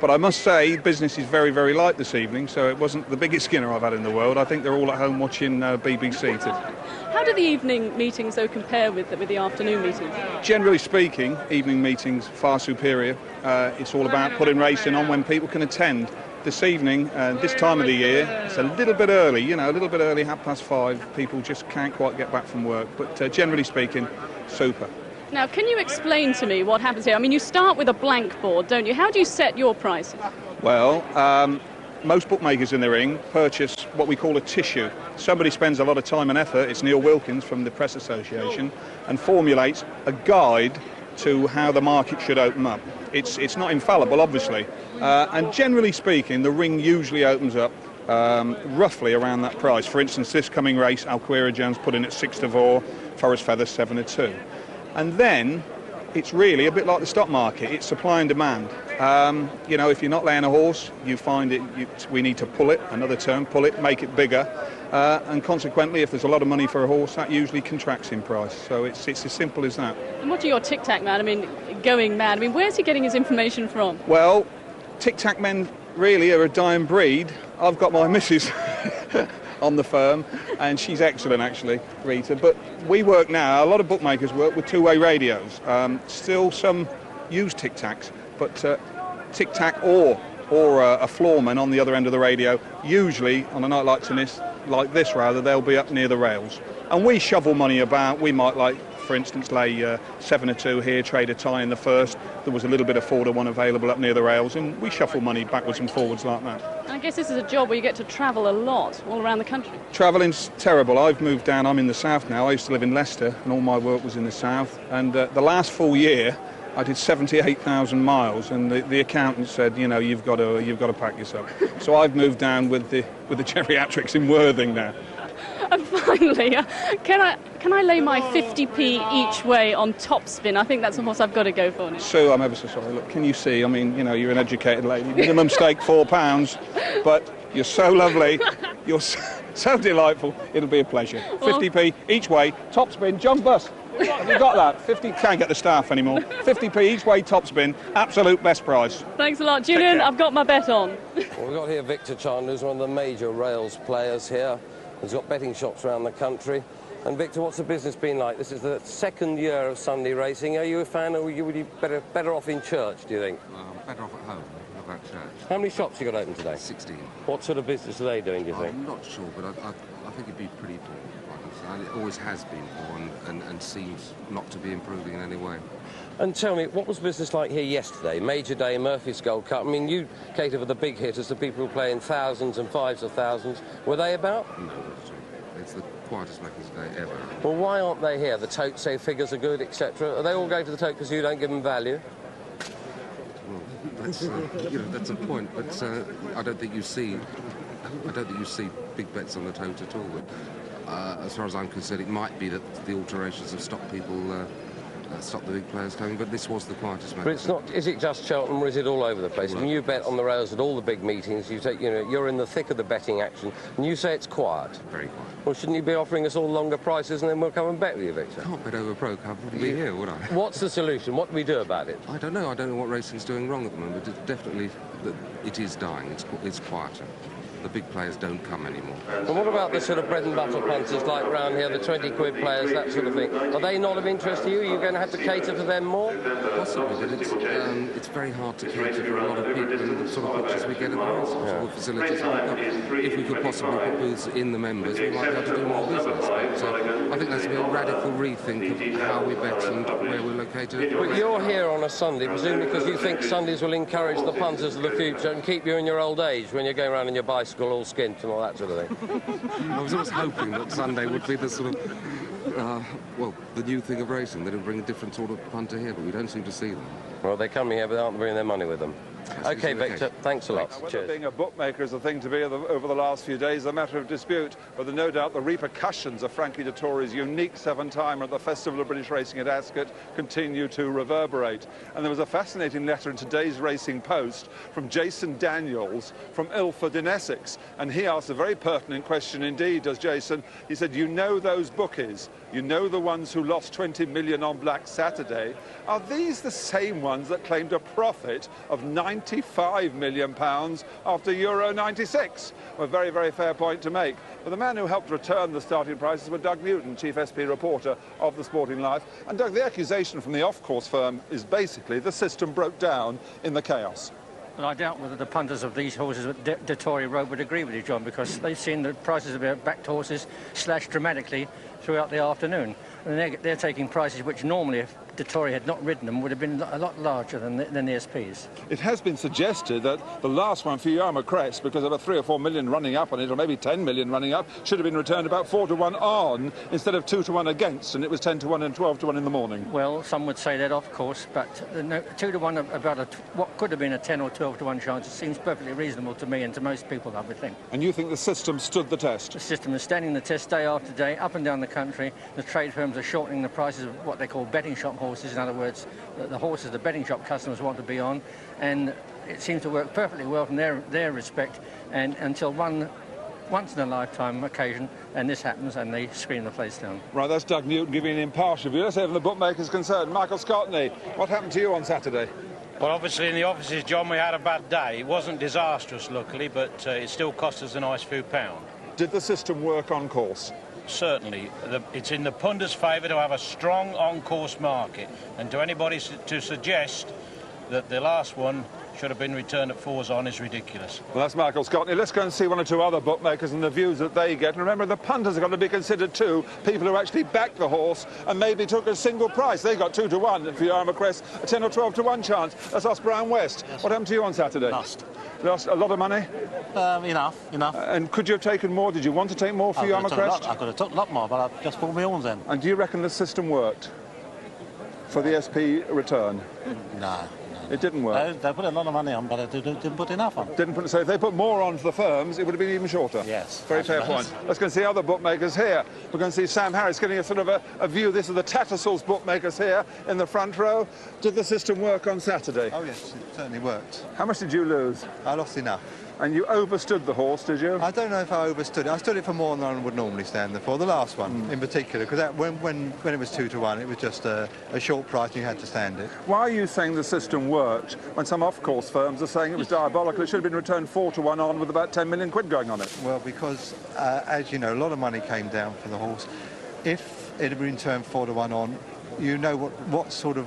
Speaker 4: But I must say, business is very, very light this evening, so it wasn't the biggest skinner I've had in the world. I think they're all at home watching BBC.
Speaker 3: How do the evening meetings, though, compare with the afternoon meetings?
Speaker 4: Generally speaking, evening meetings far superior. It's all about putting racing on when people can attend. This evening, this time of the year, it's a little bit early, you know, a little bit early, 5:30. People just can't quite get back from work. But generally speaking, super.
Speaker 3: Now, can you explain to me what happens here? I mean, you start with a blank board, don't you? How do you set your prices?
Speaker 4: Well, most bookmakers in the ring purchase what we call a tissue. Somebody spends a lot of time and effort, it's Neil Wilkins from the Press Association, and formulates a guide to how the market should open up. It's not infallible, obviously, and generally speaking, the ring usually opens up roughly around that price. For instance, this coming race, Alquira Jones put in at 6-4, Forest Feather 7-2. And then it's really a bit like the stock market. It's supply and demand. You know, if you're not laying a horse, you find we need to pull it, another term, pull it, make it bigger. And consequently, if there's a lot of money for a horse, that usually contracts in price. So it's as simple as that.
Speaker 3: And what are your tic-tac man? I mean, going mad. I mean, where's he getting his information from?
Speaker 4: Well, tic-tac men really are a dying breed. I've got my missus on the firm, and she's excellent, actually, Rita. But we work now, a lot of bookmakers work with two-way radios. Still some use tic-tacs, but tic-tac or a floorman on the other end of the radio, usually on a night like this, they'll be up near the rails. And we shovel money about. We might, like, for instance, lay 7-2 here, trade a tie in the first. There was a little bit of 4-1 available up near the rails, and we shuffle money backwards and forwards like that.
Speaker 3: I guess this is a job where you get to travel a lot, all around the country.
Speaker 4: Travelling's terrible. I've moved down. I'm in the south now. I used to live in Leicester, and all my work was in the south. And the last full year, I did 78,000 miles, and the accountant said, you know, you've got to pack yourself. So I've moved down with the geriatrics in Worthing now.
Speaker 3: And finally, can I lay my 50p each way on top spin? I think that's the horse I've got to go for now.
Speaker 4: Sue, I'm ever so sorry. Look, can you see? I mean, you know, you're an educated lady. Minimum stake £4, but you're so lovely. You're so delightful. It'll be a pleasure.
Speaker 3: Well,
Speaker 4: 50p each way, top spin, John Bus. Have you got that? 50, can't get the staff anymore. 50p each way, top spin, absolute best price.
Speaker 3: Thanks a lot. Julian, I've got my bet on.
Speaker 23: Well, we've got here Victor Chandler, who's one of the major rails players here. He's got betting shops around the country. And Victor, what's the business been like? This is the second year of Sunday racing. Are you a fan, or would you be better off in church, do you think?
Speaker 24: I'm better off at home, not at church.
Speaker 23: How many shops you got open today?
Speaker 24: 16.
Speaker 23: What sort of business are they doing, do you think?
Speaker 24: I'm not sure, but I think it'd be pretty poor. And it always has been poor and seems not to be improving in any way.
Speaker 23: And tell me, what was business like here yesterday? Major day, Murphy's Gold Cup. I mean, you cater for the big hitters, the people who play in thousands and fives of thousands. Were they about?
Speaker 24: No, that's true. It's the quietest Macca's day ever.
Speaker 23: Well, why aren't they here? The tote say figures are good, etc. Are they all going to the tote because you don't give them value?
Speaker 24: Well, that's, that's a point, but I don't think you see I don't think you see big bets on the tote at all. But as far as I'm concerned, it might be that the alterations have stopped people, stopped the big players coming. But this was the quietest match.
Speaker 23: But it's not. Is it just Cheltenham, or is it all over the place? I mean, you bet on the rails at all the big meetings. You take, you're in the thick of the betting action, and you say it's quiet.
Speaker 24: Very quiet.
Speaker 23: Well, shouldn't you be offering us all longer prices, and then we'll come and bet with you, Victor?
Speaker 24: Can't bet over broke. I wouldn't be here, would I?
Speaker 23: What's the solution? What do we do about it?
Speaker 24: I don't know. I don't know what racing's doing wrong at the moment. But definitely, it is dying. It's quieter. The big players don't come anymore.
Speaker 23: And what about the sort of bread and butter punters like round here, the 20 quid players, that sort of thing? Are they not of interest to you? Are you going to have to cater for them more?
Speaker 24: Possibly, but it's very hard to cater for a lot of people in the sort of pictures we get at the races, or facilities like that. If we could possibly put booths in the members, we might be able to do more business. But I think there's to be a radical rethink of how we bet and where we're located.
Speaker 23: But you're here on a Sunday, presumably because you think Sundays will encourage the punters of the future and keep you in your old age when you're going around in your bicycle all skint and all that sort of thing.
Speaker 24: I was always hoping that Sunday would be the sort of, the new thing of racing, that it would bring a different sort of punter here, but we don't seem to see them.
Speaker 23: Well, they come here, but they aren't bringing their money with them. OK, Victor, thanks a lot.
Speaker 1: Whether being a bookmaker is a thing to be over the last few days, a matter of dispute, but no doubt the repercussions of Frankie Dettori's unique seven-timer at the Festival of British Racing at Ascot continue to reverberate. And there was a fascinating letter in today's Racing Post from Jason Daniels from Ilford in Essex, and he asked a very pertinent question indeed, does Jason. He said, you know those bookies, you know the ones who lost 20 million on Black Saturday, are these the same ones that claimed a profit of £95 million after Euro 96? A very, very fair point to make. But the man who helped return the starting prices was Doug Newton, Chief SP reporter of The Sporting Life. And Doug, the accusation from the off-course firm is basically the system broke down in the chaos.
Speaker 6: Well, I doubt whether the punters of these horses that Dettori rode would agree with you, John, because they've seen the prices of their backed horses slashed dramatically throughout the afternoon. And they're taking prices which normally, if Dettori had not ridden them, would have been a lot larger than the SPs.
Speaker 1: It has been suggested that the last one, Fiamma Crest, because of a 3 or 4 million running up on it, or maybe 10 million running up, should have been returned about 4 to 1 on instead of 2 to 1 against, and it was 10 to 1 and 12 to 1 in the morning.
Speaker 6: Well, some would say that, of course, but 2 to 1 about what could have been a 10 or 12 to 1 chance, it seems perfectly reasonable to me and to most people, I would think.
Speaker 1: And you think the system stood the test?
Speaker 6: The system is standing the test day after day, up and down the country. The trade firms are shortening the prices of what they call betting shop horses. In other words, the horses the betting shop customers want to be on, and it seems to work perfectly well from their respect, and until once in a lifetime occasion, and this happens and they scream the place down.
Speaker 1: Right, that's Doug Newton giving an impartial view. Let's say from the bookmakers concerned. Michael Scotney, what happened to you on Saturday?
Speaker 8: Well, obviously in the offices, John, we had a bad day. It wasn't disastrous, luckily, but it still cost us a nice few pounds.
Speaker 1: Did the system work on course?
Speaker 8: Certainly. It's in the punter's favour to have a strong on-course market, and to anybody to suggest that the last one should have been returned at 4s on is ridiculous.
Speaker 1: Well, that's Michael Scotney. Let's go and see 1 or 2 other bookmakers and the views that they get. And remember, the punters have got to be considered too, people who actually backed the horse and maybe took a single price. They got 2 to 1 for Fiamma Crest, a 10 or 12 to 1 chance. That's us, Brown West. Yes. What happened to you on Saturday?
Speaker 10: Lost.
Speaker 1: Lost a lot of money?
Speaker 10: Enough.
Speaker 1: And could you have taken more? Did you want to take more for Fiamma Crest?
Speaker 10: I could have took a lot more, but I just bought my own then.
Speaker 1: And do you reckon the system worked for the SP return?
Speaker 10: No.
Speaker 1: It didn't work.
Speaker 10: They put a lot of money on, but they didn't put enough on.
Speaker 1: So if they put more on for the firms, it would have been even shorter.
Speaker 10: Yes.
Speaker 1: Very fair point. Let's go and see other bookmakers here. We're going to see Sam Harris getting a sort of a view. This is the Tattersalls bookmakers here in the front row. Did the system work on Saturday?
Speaker 11: Oh, yes, it certainly worked.
Speaker 1: How much did you lose?
Speaker 11: I lost enough.
Speaker 1: And you overstood the horse, did you?
Speaker 11: I don't know if I overstood it. I stood it for more than I would normally stand there for, the last one in particular, because when it was 2 to 1, it was just a short price and you had to stand it.
Speaker 1: Why are you saying the system worked when some off-course firms are saying it was diabolical? It should have been returned 4 to 1 on with about 10 million quid going on it.
Speaker 11: Well, because, as you know, a lot of money came down for the horse. If it had been returned 4 to 1 on, you know what sort of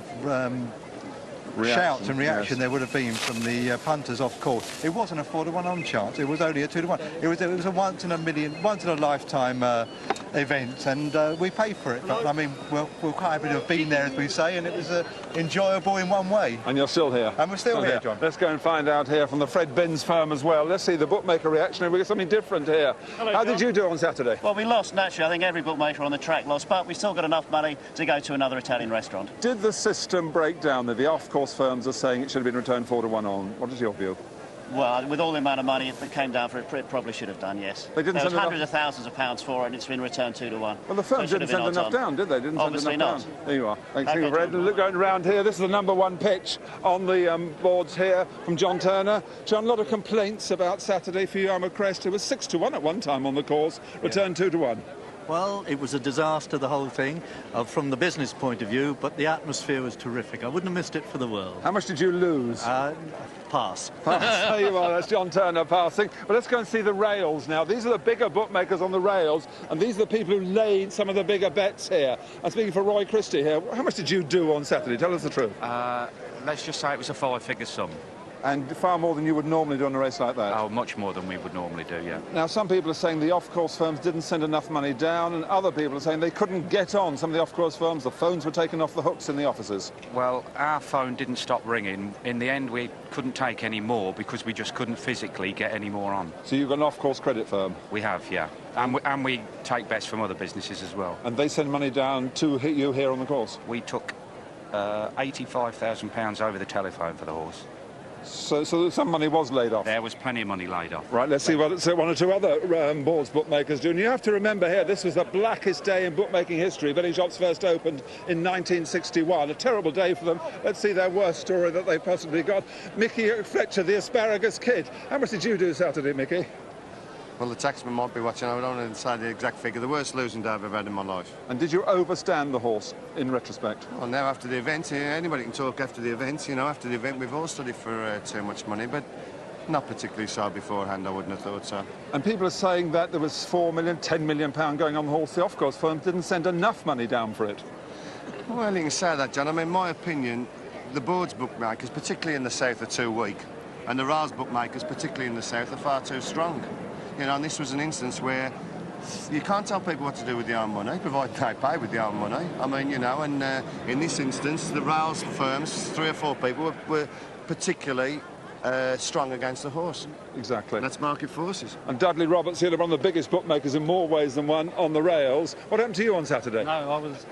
Speaker 11: shouts and reaction there would have been from the punters off course. It wasn't a 4 to 1 on chance, it was only a 2 to 1. It was a once in a lifetime event, and we paid for it. But I mean, we're quite happy to have been there, as we say, and it was enjoyable in one way.
Speaker 1: And you're still here.
Speaker 11: And we're still here, John.
Speaker 1: Let's go and find out here from the Fred Benz firm as well. Let's see the bookmaker reaction, and we get something different here.
Speaker 25: Hello,
Speaker 1: How
Speaker 25: John.
Speaker 1: did you do on Saturday?
Speaker 25: Well, we lost, naturally. I think every bookmaker on the track lost, but we still got enough money to go to another Italian restaurant.
Speaker 1: Did the system break down? The off-course firms are saying it should have been returned 4 to 1 on. What is your view?
Speaker 25: Well, with all the amount of money that came down for it, it probably should have done, yes.
Speaker 19: They didn't
Speaker 25: there was
Speaker 19: send
Speaker 25: hundreds of thousands of pounds for it, and it's been returned 2 to 1.
Speaker 19: Well, the firm didn't send enough down, did they? Didn't
Speaker 25: Obviously
Speaker 19: send enough
Speaker 25: not.
Speaker 19: down. There you are. Thanks,
Speaker 25: Okay,
Speaker 19: Fred. Look, going around here, this is the #1 pitch on the boards here from John Turner. John, a lot of complaints about Saturday for Yarmouth Crest. It was 6 to 1 at one time on the course, returned 2 to 1.
Speaker 5: Well, it was a disaster, the whole thing, from the business point of view, but the atmosphere was terrific. I wouldn't have missed it for the world.
Speaker 19: How much did you lose?
Speaker 5: Pass.
Speaker 19: Pass. There you are, that's John Turner passing. But let's go and see the rails now. These are the bigger bookmakers on the rails, and these are the people who laid some of the bigger bets here. I'm speaking for Roy Christie here. How much did you do on Saturday? Tell us the truth.
Speaker 7: Let's just say it was a 5-figure sum.
Speaker 19: And far more than you would normally do on a race like that?
Speaker 7: Oh, much more than we would normally do, yeah.
Speaker 19: Now, some people are saying the off-course firms didn't send enough money down, and other people are saying they couldn't get on. Some of the off-course firms, the phones were taken off the hooks in the offices.
Speaker 7: Well, our phone didn't stop ringing. In the end, we couldn't take any more because we just couldn't physically get any more on.
Speaker 19: So you've got an off-course credit firm?
Speaker 7: We have, yeah. And we take bets from other businesses as well.
Speaker 19: And they send money down to hit you here on the course?
Speaker 7: We took £85,000 over the telephone for the horse.
Speaker 19: So some money was laid off?
Speaker 7: There was plenty of money laid off.
Speaker 19: Right, let's see what one or two other boards bookmakers do. And you have to remember here, this was the blackest day in bookmaking history. Betting shops first opened in 1961. A terrible day for them. Let's see their worst story that they possibly got. Mickey Fletcher, the Asparagus Kid. How much did you do Saturday, Mickey?
Speaker 12: Well, the taxman might be watching. I don't want to say the exact figure. The worst losing day I've ever had in my life.
Speaker 19: And did you overstand the horse, in retrospect?
Speaker 12: Well, now after the event, anybody can talk after the event. You know, after the event, we've all studied for too much money, but not particularly so beforehand, I wouldn't have thought so.
Speaker 19: And people are saying that there was £4 million, £10 million going on the horse. The off-course firm didn't send enough money down for it.
Speaker 12: Well, you can say that, John. I mean, in my opinion, the boards bookmakers, particularly in the south, are too weak. And the rails bookmakers, particularly in the south, are far too strong. You know, and this was an instance where you can't tell people what to do with their own money, provided they pay with their own money. I mean, you know, and in this instance, the rails firms, 3 or 4 people, were particularly strong against the horse.
Speaker 19: Exactly.
Speaker 12: That's market forces.
Speaker 19: And Dudley Roberts here, one of the biggest bookmakers in more ways than one on the rails. What happened to you on Saturday?
Speaker 13: No, I was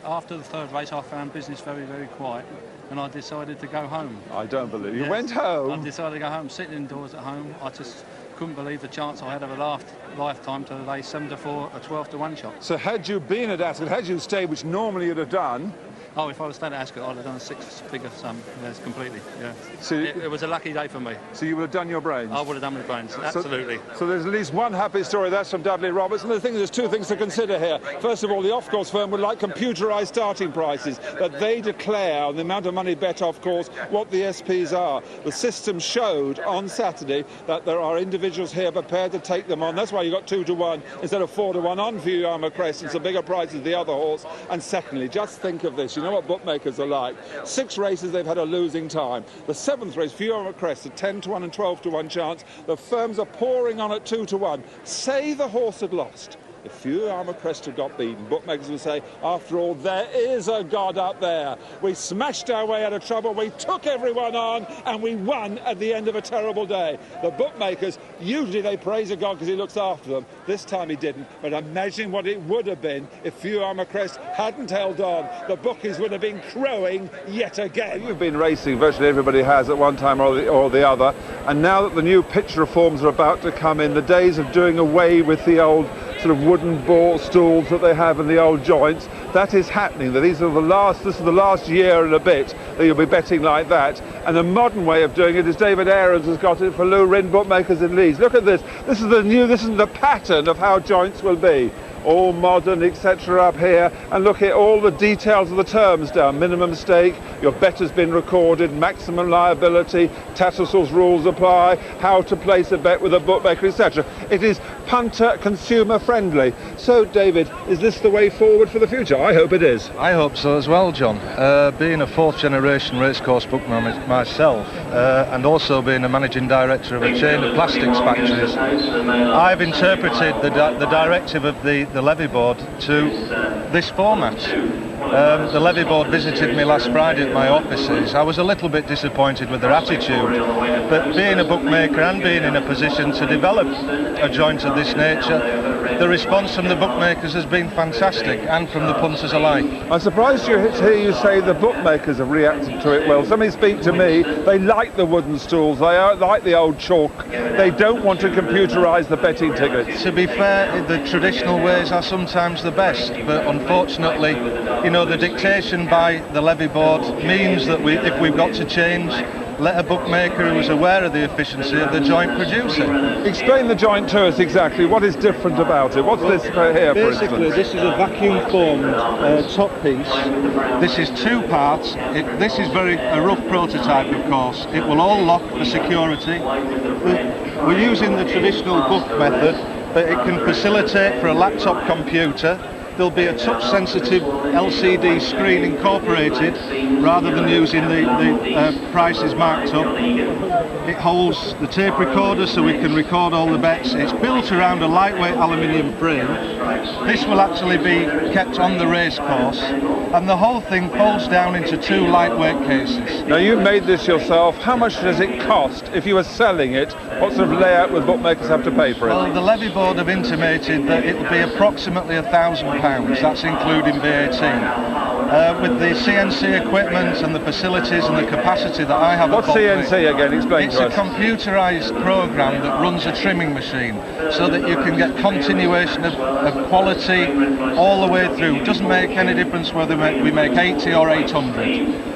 Speaker 13: after the third race, I found business very, very quiet, and I decided to go home.
Speaker 19: I don't believe you went home.
Speaker 13: I decided to go home, sitting indoors at home. I just couldn't believe the chance I had of a lifetime to lay 7 to 4, a 12 to 1 shot.
Speaker 19: So had you been at Ascot, had you stayed, which normally you'd have done?
Speaker 13: Oh, if I was staying at Ascot, I'd have done a 6-figure sum. Yes, completely. Yeah.
Speaker 19: So
Speaker 13: it was a lucky day for me.
Speaker 19: So you would have done your brains?
Speaker 13: I would have done my brains. Absolutely.
Speaker 19: So there's at least one happy story. That's from Dudley Roberts. And there's 2 things to consider here. First of all, the off-course firm would like computerized starting prices, that they declare on the amount of money bet off course what the SPs are. The system showed on Saturday that there are individuals here prepared to take them on. That's why you got 2 to 1 instead of 4 to 1 on for Yarmouth Crest. It's a bigger price as the other horse. And secondly, just think of this. You know what bookmakers are like. 6 races they've had a losing time. The 7th race for Yarmouth Crest, a 10 to 1 and 12 to 1 chance. The firms are pouring on at 2 to 1. Say the horse had lost. If Yarmouth Crest had got beaten, bookmakers would say, after all, there is a God up there. We smashed our way out of trouble, we took everyone on, and we won at the end of a terrible day. The bookmakers, usually they praise a God because he looks after them. This time he didn't, but imagine what it would have been if Yarmouth Crest hadn't held on. The bookies would have been crowing yet again. You've been racing, virtually everybody has at one time or the other, and now that the new pitch reforms are about to come in, the days of doing away with the old sort of wooden ball stools that they have in the old joints, that is happening. This is the last year and a bit that you'll be betting like that. And a modern way of doing it is David Aarons has got it for Lou Rinn Bookmakers in Leeds. Look at this. This is the pattern of how joints will be. All modern, etc. up here, and look at all the details of the terms down. Minimum stake, your bet has been recorded, maximum liability, Tattersalls rules apply, how to place a bet with a bookmaker, etc. It is punter consumer friendly. So, David, is this the way forward for the future? I hope it is.
Speaker 14: I hope so as well, John. Being a 4th generation racecourse bookman myself, and also being a managing director of a chain of plastics factories, I've interpreted the directive of the levy board to this format. The levy board visited me last Friday at my offices. I was a little bit disappointed with their attitude, but being a bookmaker and being in a position to develop a joint of this nature, the response from the bookmakers has been fantastic, and from the punters alike.
Speaker 1: I'm surprised to hear you say the bookmakers have reacted to it well. Somebody speak to me, they like the wooden stools, they like the old chalk, they don't want to computerise the betting tickets.
Speaker 14: To be fair, the traditional ways are sometimes the best, but unfortunately, you know, the dictation by the levy board means that if we've got to change, let a bookmaker who is aware of the efficiency of the joint producer.
Speaker 1: Explain the joint to us exactly. What is different about it? What's this here, for instance?
Speaker 14: Basically, this is a vacuum-formed top piece. This is 2 parts. This is a rough prototype, of course. It will all lock for security. We're using the traditional book method, but it can facilitate for a laptop computer. There'll be a touch-sensitive LCD screen incorporated rather than using the prices marked up. It holds the tape recorder so we can record all the bets. It's built around a lightweight aluminium frame. This will actually be kept on the race course, and the whole thing folds down into 2 lightweight cases.
Speaker 1: Now, you made this yourself. How much does it cost if you were selling it? What sort of layout would bookmakers have to pay for it?
Speaker 14: Well, the levy board have intimated that it would be approximately £1,000. That's including VAT. With the CNC equipment and the facilities and the capacity that I have...
Speaker 1: What's CNC again? Explain to us.
Speaker 14: It's a computerised program that runs a trimming machine so that you can get continuation of quality all the way through. It doesn't make any difference whether we make 80 or 800.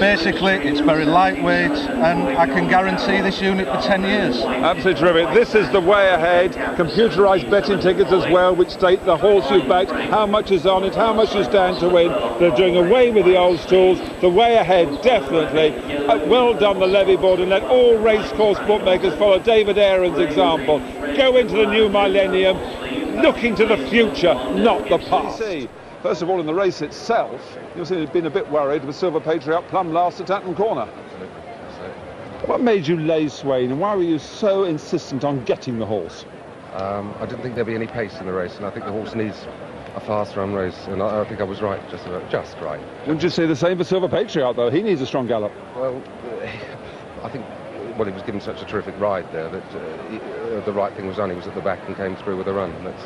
Speaker 14: Basically, it's very lightweight, and I can guarantee this unit for 10 years.
Speaker 1: Absolutely terrific. This is the way ahead. Computerised betting tickets as well, which state the horse you've backed, how much is on it, how much you stand to win. They're doing away with the old stools. The way ahead, definitely. Well done, the levy board, and let all racecourse bookmakers follow David Aaron's example. Go into the new millennium, looking to the future, not the past. First of all, in the race itself, you seem to have been a bit worried with Silver Patriot plumb last at Tatton Corner. What made you lay Swain, and why were you so insistent on getting the horse?
Speaker 15: I didn't think there'd be any pace in the race, and I think the horse needs a fast run race, and I think I was right, just right.
Speaker 1: Wouldn't you say the same for Silver Patriot, though? He needs a strong gallop.
Speaker 15: Well, I think, well, he was given such a terrific ride there that the right thing was done. He was at the back and came through with a run, and that's...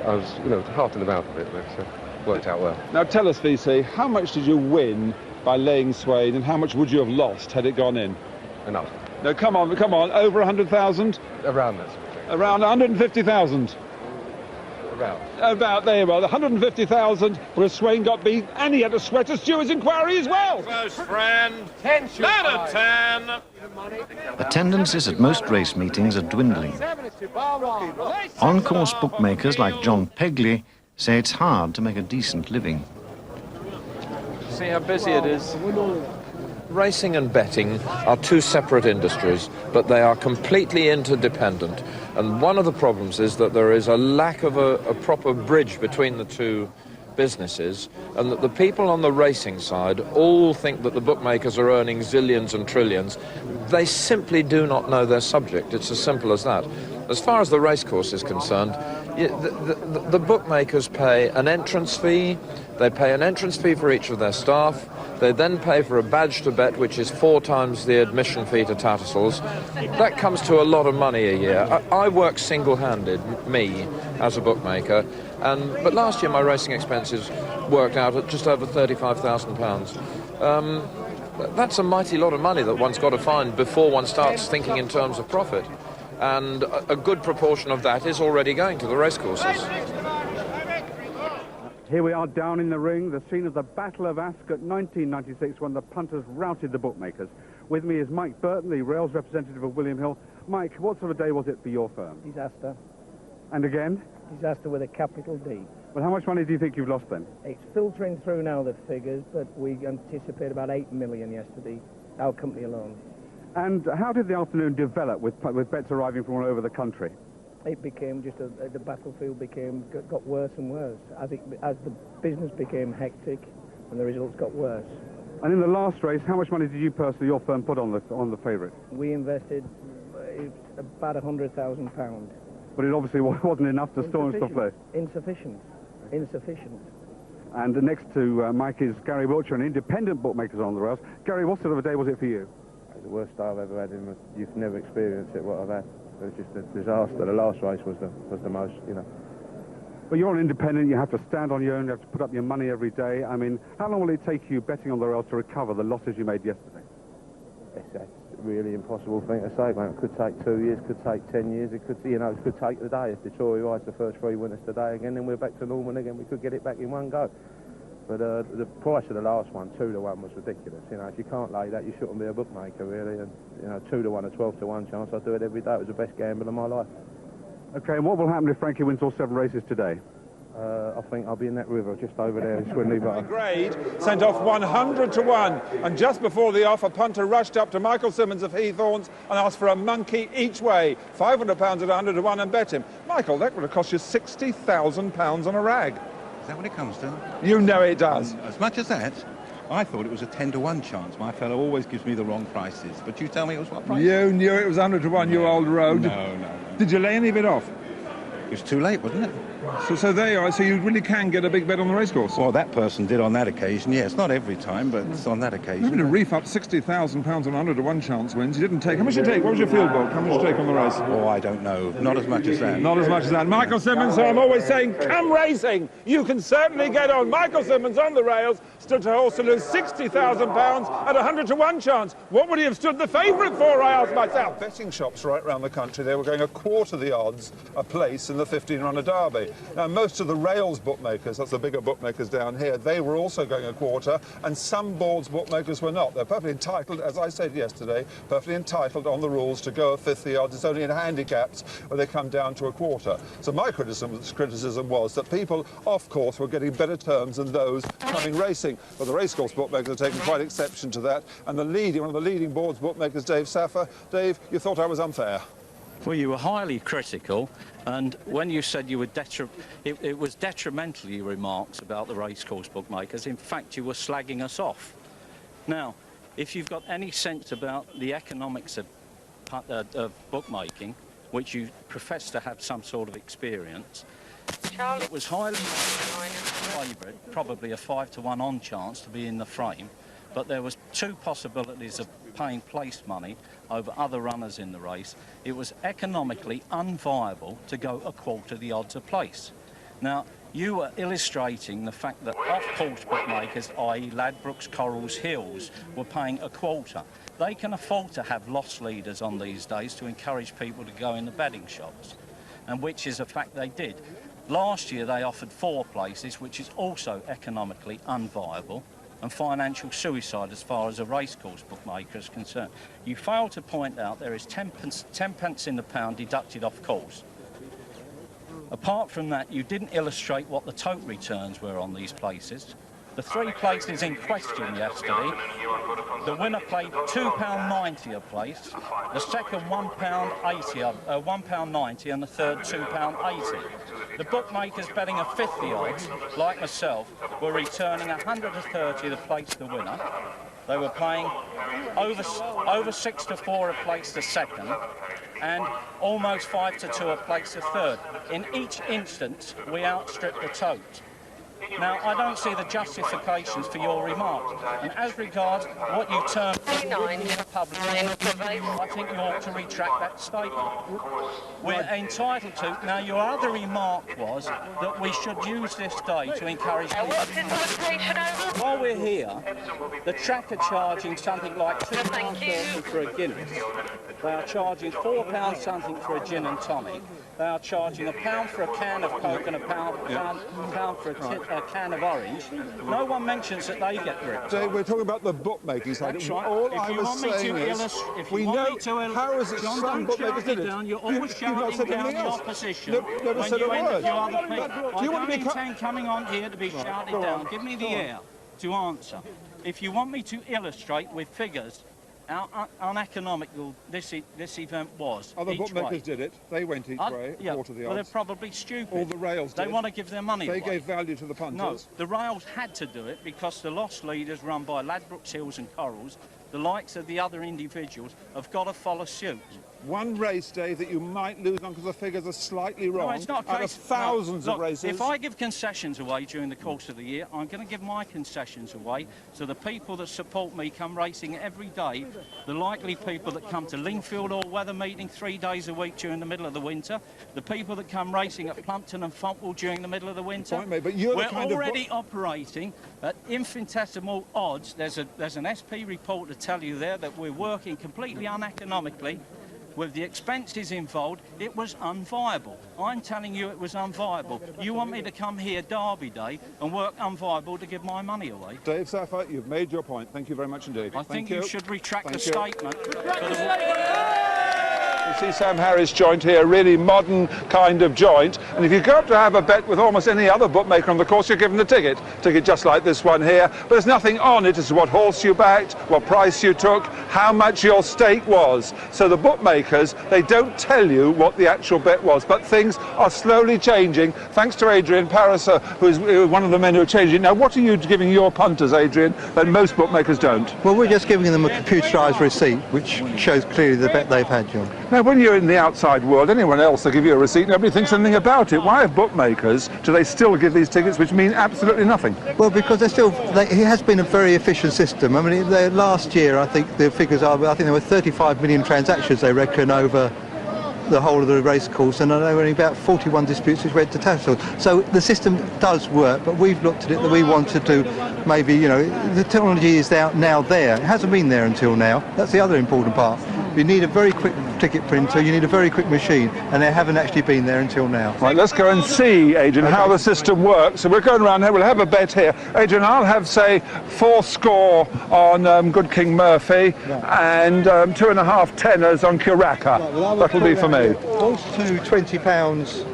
Speaker 15: I was, heart in the mouth a bit, but worked out well.
Speaker 1: Now tell us, VC, how much did you win by laying Swain, and how much would you have lost had it gone in?
Speaker 15: Enough.
Speaker 1: No, come on, over 100,000?
Speaker 15: Around that.
Speaker 1: Around 150,000? About, there you are, 150,000, where Swain got beat, and he had to sweat a steward's inquiry as well.
Speaker 16: Close friend, 10 out of 10.
Speaker 17: Attendances at most race meetings are dwindling. On-course bookmakers like John Pegley say it's hard to make a decent living.
Speaker 18: See how busy it is? Racing and betting are 2 separate industries, but they are completely interdependent. And one of the problems is that there is a lack of a proper bridge between the 2 businesses, and that the people on the racing side all think that the bookmakers are earning zillions and trillions. They simply do not know their subject. It's as simple as that. As far as the racecourse is concerned, the bookmakers pay an entrance fee. They pay an entrance fee for each of their staff. They then pay for a badge to bet, which is 4 times the admission fee to Tattersalls. That comes to a lot of money a year. I work single-handed, me, as a bookmaker, but last year my racing expenses worked out at just over £35,000. That's a mighty lot of money that one's got to find before one starts thinking in terms of profit. And a good proportion of that is already going to the racecourses.
Speaker 21: Here we are down in the ring, the scene of the Battle of Ascot 1996, when the punters routed the bookmakers. With me is Mike Burton, the rails representative of William Hill. Mike, what sort of day was it for your firm?
Speaker 26: Disaster.
Speaker 21: And again?
Speaker 26: Disaster with a capital D.
Speaker 21: Well, how much money do you think you've lost then?
Speaker 26: It's filtering through now, the figures, but we anticipate about 8 million yesterday, our company alone.
Speaker 21: And how did the afternoon develop with bets arriving from all over the country?
Speaker 26: It became just the battlefield got worse and worse as the business became hectic and the results got worse.
Speaker 21: And in the last race, how much money did you personally, your firm, put on the favourite?
Speaker 26: We invested about £100,000.
Speaker 21: But it obviously wasn't enough to store and stuff there.
Speaker 26: Insufficient.
Speaker 21: And next to Mike is Gary Wiltshire, an independent bookmaker on the rails. Gary, what sort of a day was it for you?
Speaker 27: It's the worst I've ever had. You've never experienced it, what I've had.
Speaker 15: It was just a disaster. The last race was the most, you know.
Speaker 21: Well, you're an independent, you have to stand on your own, you have to put up your money every day. I mean, how long will it take you betting on the rails to recover the losses you made yesterday?
Speaker 15: That's a really impossible thing to say, mate. It could take 2 years, could take 10 years, it could, you know, it could take the day. If Dettori rides the first 3 winners today again, then we're back to normal again. We could get it back in one go. But the price of the last one, 2 to 1, was ridiculous. You know, if you can't lay that, you shouldn't be a bookmaker, really. And, you know, 2 to 1, a 12 to 1 chance, I'd do it every day. It was the best gamble of my life.
Speaker 21: OK, and what will happen if Frankie wins all 7 races today?
Speaker 15: I think I'll be in that river just over there in Swinley Bar.
Speaker 19: Grade sent off 100 to 1, and just before the offer, Punter rushed up to Michael Simmons of Heathorns and asked for a monkey each way, £500 at 100 to 1, and bet him. Michael, that would have cost you £60,000 on a rag.
Speaker 2: Is that what it comes to?
Speaker 19: You know it does.
Speaker 2: As much as that, I thought it was a 10 to 1 chance. My fellow always gives me the wrong prices. But you tell me it was what price?
Speaker 19: You knew it was 100 to 1, you old road.
Speaker 2: No.
Speaker 19: Did you lay any of it off?
Speaker 2: It was too late, wasn't it?
Speaker 19: So there you are. So you really can get a big bet on the racecourse?
Speaker 2: Well, that person did on that occasion, yes. Not every time, but it's on that occasion.
Speaker 19: You're going to reef up £60,000 on 100 to 1 chance wins. You didn't take... How much did you take? What was your field book? How much did you take on the race?
Speaker 2: Oh, I don't know. Not as much as that.
Speaker 19: Not as much as that. Michael Simmons, so I'm always saying, come racing. You can certainly get on. Michael Simmons on the rails stood to horse to lose £60,000 at 100 to 1 chance. What would he have stood the favourite for, I asked myself? Betting shops right around the country, they were going a quarter the odds a place in the 15-runner derby. Now, most of the rails bookmakers, that's the bigger bookmakers down here, they were also going a quarter, and some boards bookmakers were not. They're perfectly entitled, as I said yesterday, perfectly entitled on the rules to go a fifth the odds. It's only in handicaps where they come down to a quarter. So my criticism was that people off course were getting better terms than those coming racing. But the racecourse bookmakers have taken quite exception to that. And one of the leading boards bookmakers, Dave Saffer, Dave, you thought I was unfair.
Speaker 3: Well, you were highly critical, and when you said you were it was detrimental, your remarks about the racecourse bookmakers. In fact, you were slagging us off. Now, if you've got any sense about the economics of bookmaking, which you profess to have some sort of experience, it was highly favourite, probably a 5 to 1 on chance to be in the frame, but there was 2 possibilities of paying place money over other runners in the race. It was economically unviable to go a quarter the odds of place. Now, you were illustrating the fact that off-course bookmakers, i.e. Ladbrokes, Corals, Hills, were paying a quarter. They can afford to have loss leaders on these days to encourage people to go in the betting shops, and which is a fact they did. Last year they offered 4 places, which is also economically unviable and financial suicide as far as a racecourse bookmaker is concerned. You fail to point out there is 10 pence in the pound deducted off course. Apart from that, you didn't illustrate what the total returns were on these places. The 3 places in question yesterday, the winner played £2.90 a place, the second £1.90 and the third £2.80. The bookmakers betting a 50 odds, like myself, were returning 130 to place the winner. They were playing over 6 to 4 a place the second, and almost 5 to 2 a place the third. In each instance, we outstripped the tote. Now, I don't see the justifications for your remarks. And as regards what you term public, I think you ought to retract that statement. We're entitled to... Now, your other remark was that we should use this day to encourage people. While we're here, the track are charging something like £2.30 for a Guinness. They are charging £4 something for a gin and tonic. They are charging £1 for a can of Coke and £1 for a can of orange. No one mentions that they get ripped.
Speaker 19: Dave, we're talking about the bookmaking side.
Speaker 3: That's right.
Speaker 19: All
Speaker 3: if
Speaker 19: I
Speaker 3: you
Speaker 19: was
Speaker 3: want me
Speaker 19: saying
Speaker 3: to
Speaker 19: is,
Speaker 3: we know how
Speaker 19: is it some bookmakers did it?
Speaker 3: You're always shouting down the opposition.
Speaker 19: Never said a word.
Speaker 3: Do you want me to coming on here to be shouted down? Give me the air to answer. If you want me to illustrate with figures how uneconomical this event was.
Speaker 19: Other bookmakers did it. They went each way, a quarter of the odds.
Speaker 3: Well, they're probably stupid.
Speaker 19: All the rails did.
Speaker 3: They want to give their money away.
Speaker 19: They gave value to the punters.
Speaker 3: No, the rails had to do it because the loss leaders run by Ladbrokes, Hills and Corals, the likes of the other individuals, have got to follow suit.
Speaker 19: one race day that you might lose on because the figures are slightly wrong.
Speaker 3: No, it's not a
Speaker 19: out of
Speaker 3: case.
Speaker 19: thousands
Speaker 3: Look,
Speaker 19: of races.
Speaker 3: if I give concessions away during the course of the year, I'm going to give my concessions away so the people that support me come racing every day, the likely people that come to Lingfield all-weather meeting 3 days a week during the middle of the winter, the people that come racing at Plumpton and Fontwell during the middle of the winter.
Speaker 19: Point, mate, but you're
Speaker 3: We're
Speaker 19: the kind
Speaker 3: already operating at infinitesimal odds. There's an SP report to tell you there that we're working completely uneconomically. With the expenses involved, it was unviable. I'm telling you it was unviable. You want me to come here Derby Day and work unviable to give my money away?
Speaker 19: Dave Saffer, you've made your point. Thank you very much indeed.
Speaker 3: I think you should retract the statement.
Speaker 19: You see Sam Harris' joint here, really modern kind of joint. And if you go up to have a bet with almost any other bookmaker on the course, you're given a ticket. Ticket just like this one here. But there's nothing on it as to what horse you backed, what price you took, how much your stake was. So the bookmakers, they don't tell you what the actual bet was. But things are slowly changing, thanks to Adrian Parasser, who is one of the men who are changing. Now, what are you giving your punters, Adrian, that most bookmakers don't?
Speaker 11: Well, we're just giving them a computerised receipt, which shows clearly the bet they've had, John.
Speaker 19: Now, when you're in the outside world, anyone else will give you a receipt, nobody thinks anything about it. Why have bookmakers, do they still give these tickets which mean absolutely nothing?
Speaker 11: Well, because it has been a very efficient system. I mean, last year, I think the figures are, I think there were 35 million transactions, they reckon, over the whole of the race course, and there were only about 41 disputes which went to tassel. So the system does work, but we've looked at it that we wanted to maybe, you know, the technology is now there. It hasn't been there until now. That's the other important part. You need a very quick ticket printer, you need a very quick machine, and they haven't actually been there until now.
Speaker 19: Right, let's go and see, Adrian, how the system works. So we're going around here, we'll have a bet here. Adrian, I'll have, say, 4 score on Good King Murphy, and 2.5 tenors on Curaca. That'll be for me.
Speaker 11: Horse to £20,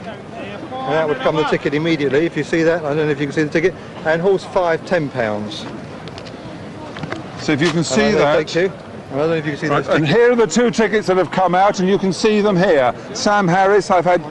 Speaker 11: and that would come the ticket immediately, if you see that. I don't know if you can see the ticket. And horse 5, £10.
Speaker 19: So if you can see that.
Speaker 11: Thank you. I don't know if you can see those
Speaker 19: and
Speaker 11: tickets.
Speaker 19: here are the 2 tickets that have come out, and you can see them here. Sam Harris, I've had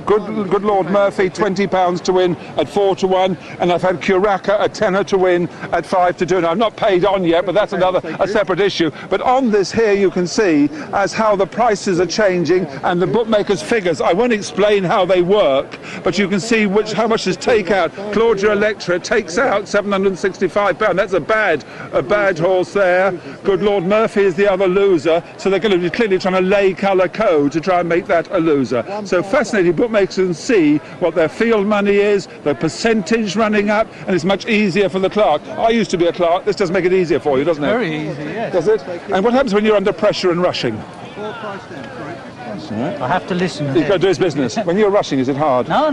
Speaker 19: Good Lord Murphy, £20 to win at 4 to 1, and I've had Curaca, a tenner to win at 5 to 2. Now, I'm not paid on yet, but that's a separate issue. But on this here, you can see as how the prices are changing and the bookmakers' figures. I won't explain how they work, but you can see how much is take out. Claudia Electra takes out £765. That's a bad horse there. Good Lord Murphy is the other loser, so they're going to be clearly trying to lay colour code to try and make that a loser. So fascinating, bookmakers can see what their field money is, the percentage running up, and it's much easier for the clerk. I used to be a clerk. This does make it easier for you, doesn't it?
Speaker 13: Very easy, yes.
Speaker 19: Does it? And what happens when you're under pressure and rushing?
Speaker 13: I have to listen.
Speaker 19: He's got to do his business. When you're rushing, is it hard?
Speaker 13: No,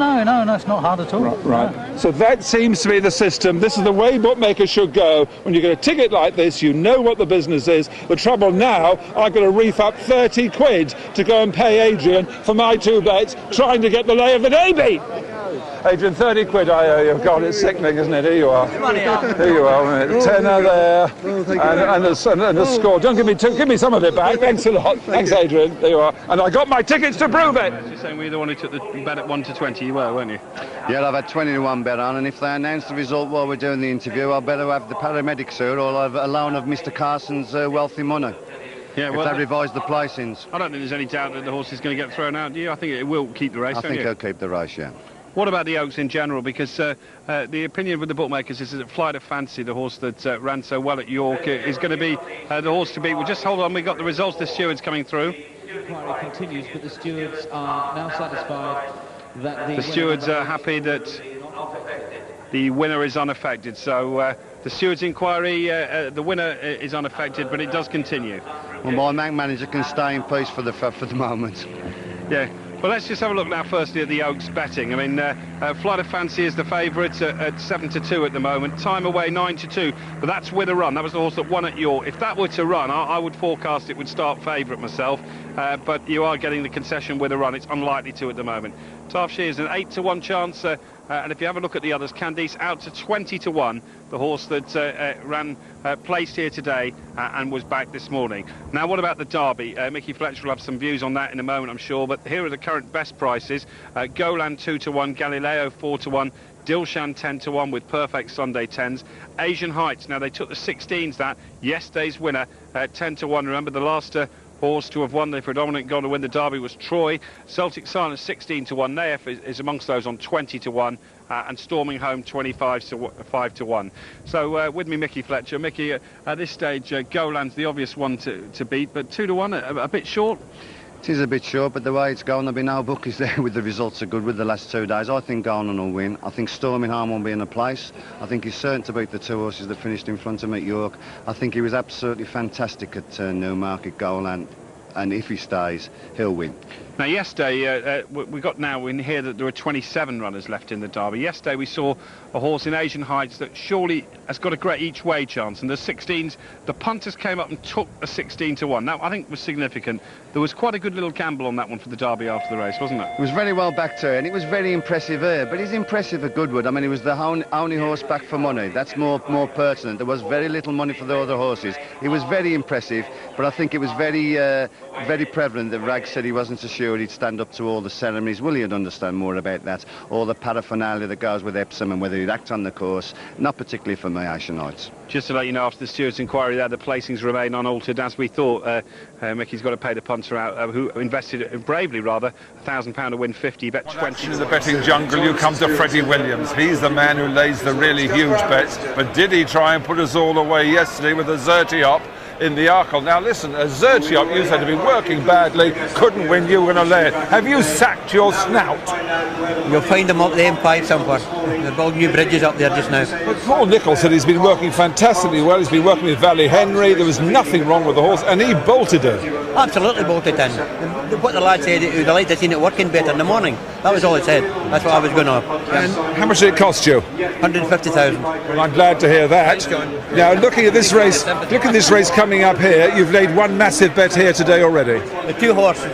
Speaker 13: it's not hard at all.
Speaker 19: Right.
Speaker 13: No.
Speaker 19: So that seems to be the system. This is the way bookmakers should go. When you get a ticket like this, you know what the business is. The trouble now, I've got to reef up 30 quid to go and pay Adrian for my 2 bets, trying to get the lay of the day beat. Adrian, 30 quid I owe you. God, it's sickening, isn't it? Here you are. Here you are. Tenner there, and the score. Don't give me some of it back. Thanks a lot. Thanks, Adrian. There you are. And I got my tickets to prove it.
Speaker 4: You're saying we're the one who took the bet at 1 to 20. You were, weren't you?
Speaker 9: Yeah, I've had 20 to 1 bet on, and if they announce the result while we're doing the interview, I'll better have the paramedics here, or I'll have a loan of Mr. Carson's wealthy money.
Speaker 4: Yeah,
Speaker 9: if they revise the placings.
Speaker 4: I don't think there's any doubt that the horse is going to get thrown out, do you? I think it will keep the race,
Speaker 9: I think he'll keep the race, yeah.
Speaker 4: What about the Oaks in general? Because the opinion with the bookmakers is that Flight of Fancy, the horse that ran so well at York, is going to be the horse to beat. Well, just hold on, we got the results. The stewards coming through.
Speaker 20: The inquiry continues, but the stewards are now satisfied that
Speaker 4: the stewards are happy that the winner is unaffected. So the stewards' inquiry, the winner is unaffected, but it does continue.
Speaker 9: Well, my manager can stay in peace for the moment.
Speaker 4: Yeah. Well, let's just have a look now firstly at the Oaks betting. I mean, Flight of Fancy is the favourite at 7 to 2 at the moment. Time Away 9 to 2, but that's with a run. That was the horse that won at York. If that were to run, I would forecast it would start favourite myself. But you are getting the concession with a run. It's unlikely to at the moment. Taft Shears an 8 to 1 chance. And if you have a look at the others, Candice out to 20 to 1, the horse that ran placed here today and was back this morning. Now, what about the Derby? Mickey Fletcher will have some views on that in a moment, I'm sure. But here are the current best prices. Golan 2 to 1, Galileo 4 to 1, Dilshan 10 to 1 with perfect Sunday 10s. Asian Heights, now they took the 16s that. Yesterday's winner 10 to 1. Remember the last horse to have won the predominant gone to win the Derby was Troy. Celtic Silence 16 to 1. Naif is amongst those on 20 to 1. And Storming Home 25 to 1. So with me, Mickey Fletcher. Mickey, at this stage, Goland's the obvious one to beat, but 2 to 1, a bit short.
Speaker 9: It is a bit short, but the way it's going, there'll be no bookies there with the results are good with the last 2 days. I think Goland will win. I think Storming Home won't be in a place. I think he's certain to beat the 2 horses that finished in front of him at York. I think he was absolutely fantastic at Newmarket, Goland, and if he stays, he'll win.
Speaker 4: Now, yesterday, we got now in here that there are 27 runners left in the Derby. Yesterday, we saw a horse in Asian Heights that surely has got a great each-way chance. And the 16s, the punters came up and took a 16 to 1. That, I think, was significant. There was quite a good little gamble on that one for the Derby after the race, wasn't it?
Speaker 9: It was very well backed here, and it was very impressive here. But he's impressive at Goodwood. I mean, he was the only horse back for money. That's more pertinent. There was very little money for the other horses. He was very impressive, but I think it was very prevalent that Ragg said he wasn't so sure he'd stand up to all the ceremonies. Will you'd understand more about that? All the paraphernalia that goes with Epsom and whether he'd act on the course. Not particularly for me, Asian Heights.
Speaker 4: Just to let you know, after the steward's inquiry there, the placings remain unaltered. As we thought, Mickey's got to pay the punter out, who invested bravely, rather, £1,000 to win 50, bet 20.
Speaker 19: In the betting jungle, you come to Freddie Williams. He's the man who lays the really huge bets. But did he try and put us all away yesterday with a Zertiop in the Arkle? Now listen, a Zertiop you said to be working badly, couldn't win, you were going to lay it. Have you sacked your snout?
Speaker 6: You'll find them up the M5 somewhere. They're building new bridges up there just now.
Speaker 19: But Paul Nicholls said he's been working fantastically well. He's been working with Valley Henry. There was nothing wrong with the horse, and he bolted it.
Speaker 6: Absolutely bolted in. What the lad said, the lad had seen it working better in the morning. That was all it said. That's what I was going on.
Speaker 19: And how much did it cost you?
Speaker 6: 150,000.
Speaker 19: Well, I'm glad to hear that. Now, looking at this race, coming up here, you've laid one massive bet here today already.
Speaker 6: The 2 horses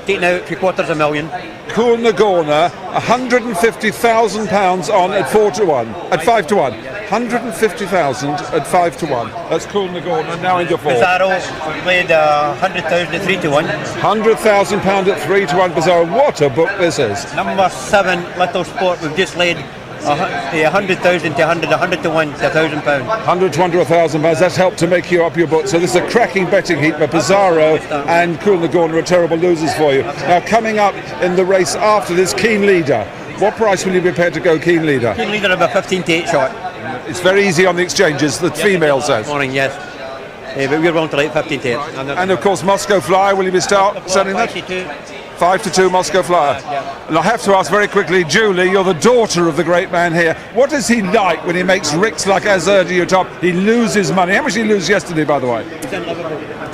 Speaker 6: taking out $750,000.
Speaker 19: Cool Nagorna, £150,000 on at 4 to 1, at 5 to 1. 150,000 at 5 to 1. That's Cool Nagorna now in your form.
Speaker 6: Bizarro played 100,000 at 3 to 1.
Speaker 19: £100,000 at 3 to 1. Bizarro, what a book this is.
Speaker 6: Number 7, Little Sport, we've just laid 100,000 to 100 to 1 to £1,000.
Speaker 19: 100 to 100,000 that's helped to make you up your book. So this is a cracking betting heat, but Bizarro and Cool Nagorna are terrible losers for you. Now coming up in the race after this, Keen Leader. What price will you be prepared to go Keen Leader?
Speaker 6: Keen Leader about 15 to 8 short.
Speaker 19: It's very easy on the exchanges, the female says.
Speaker 6: Morning, yes. But we're wrong to late 15 to 8.
Speaker 19: And of course Moscow Flyer, will you be selling that? 5 to 2 Moscow Flyer. And I have to ask very quickly, Julie, you're the daughter of the great man here. What is he like when he makes ricks like Azerdi top? He loses money. How much did he lose yesterday, by the way?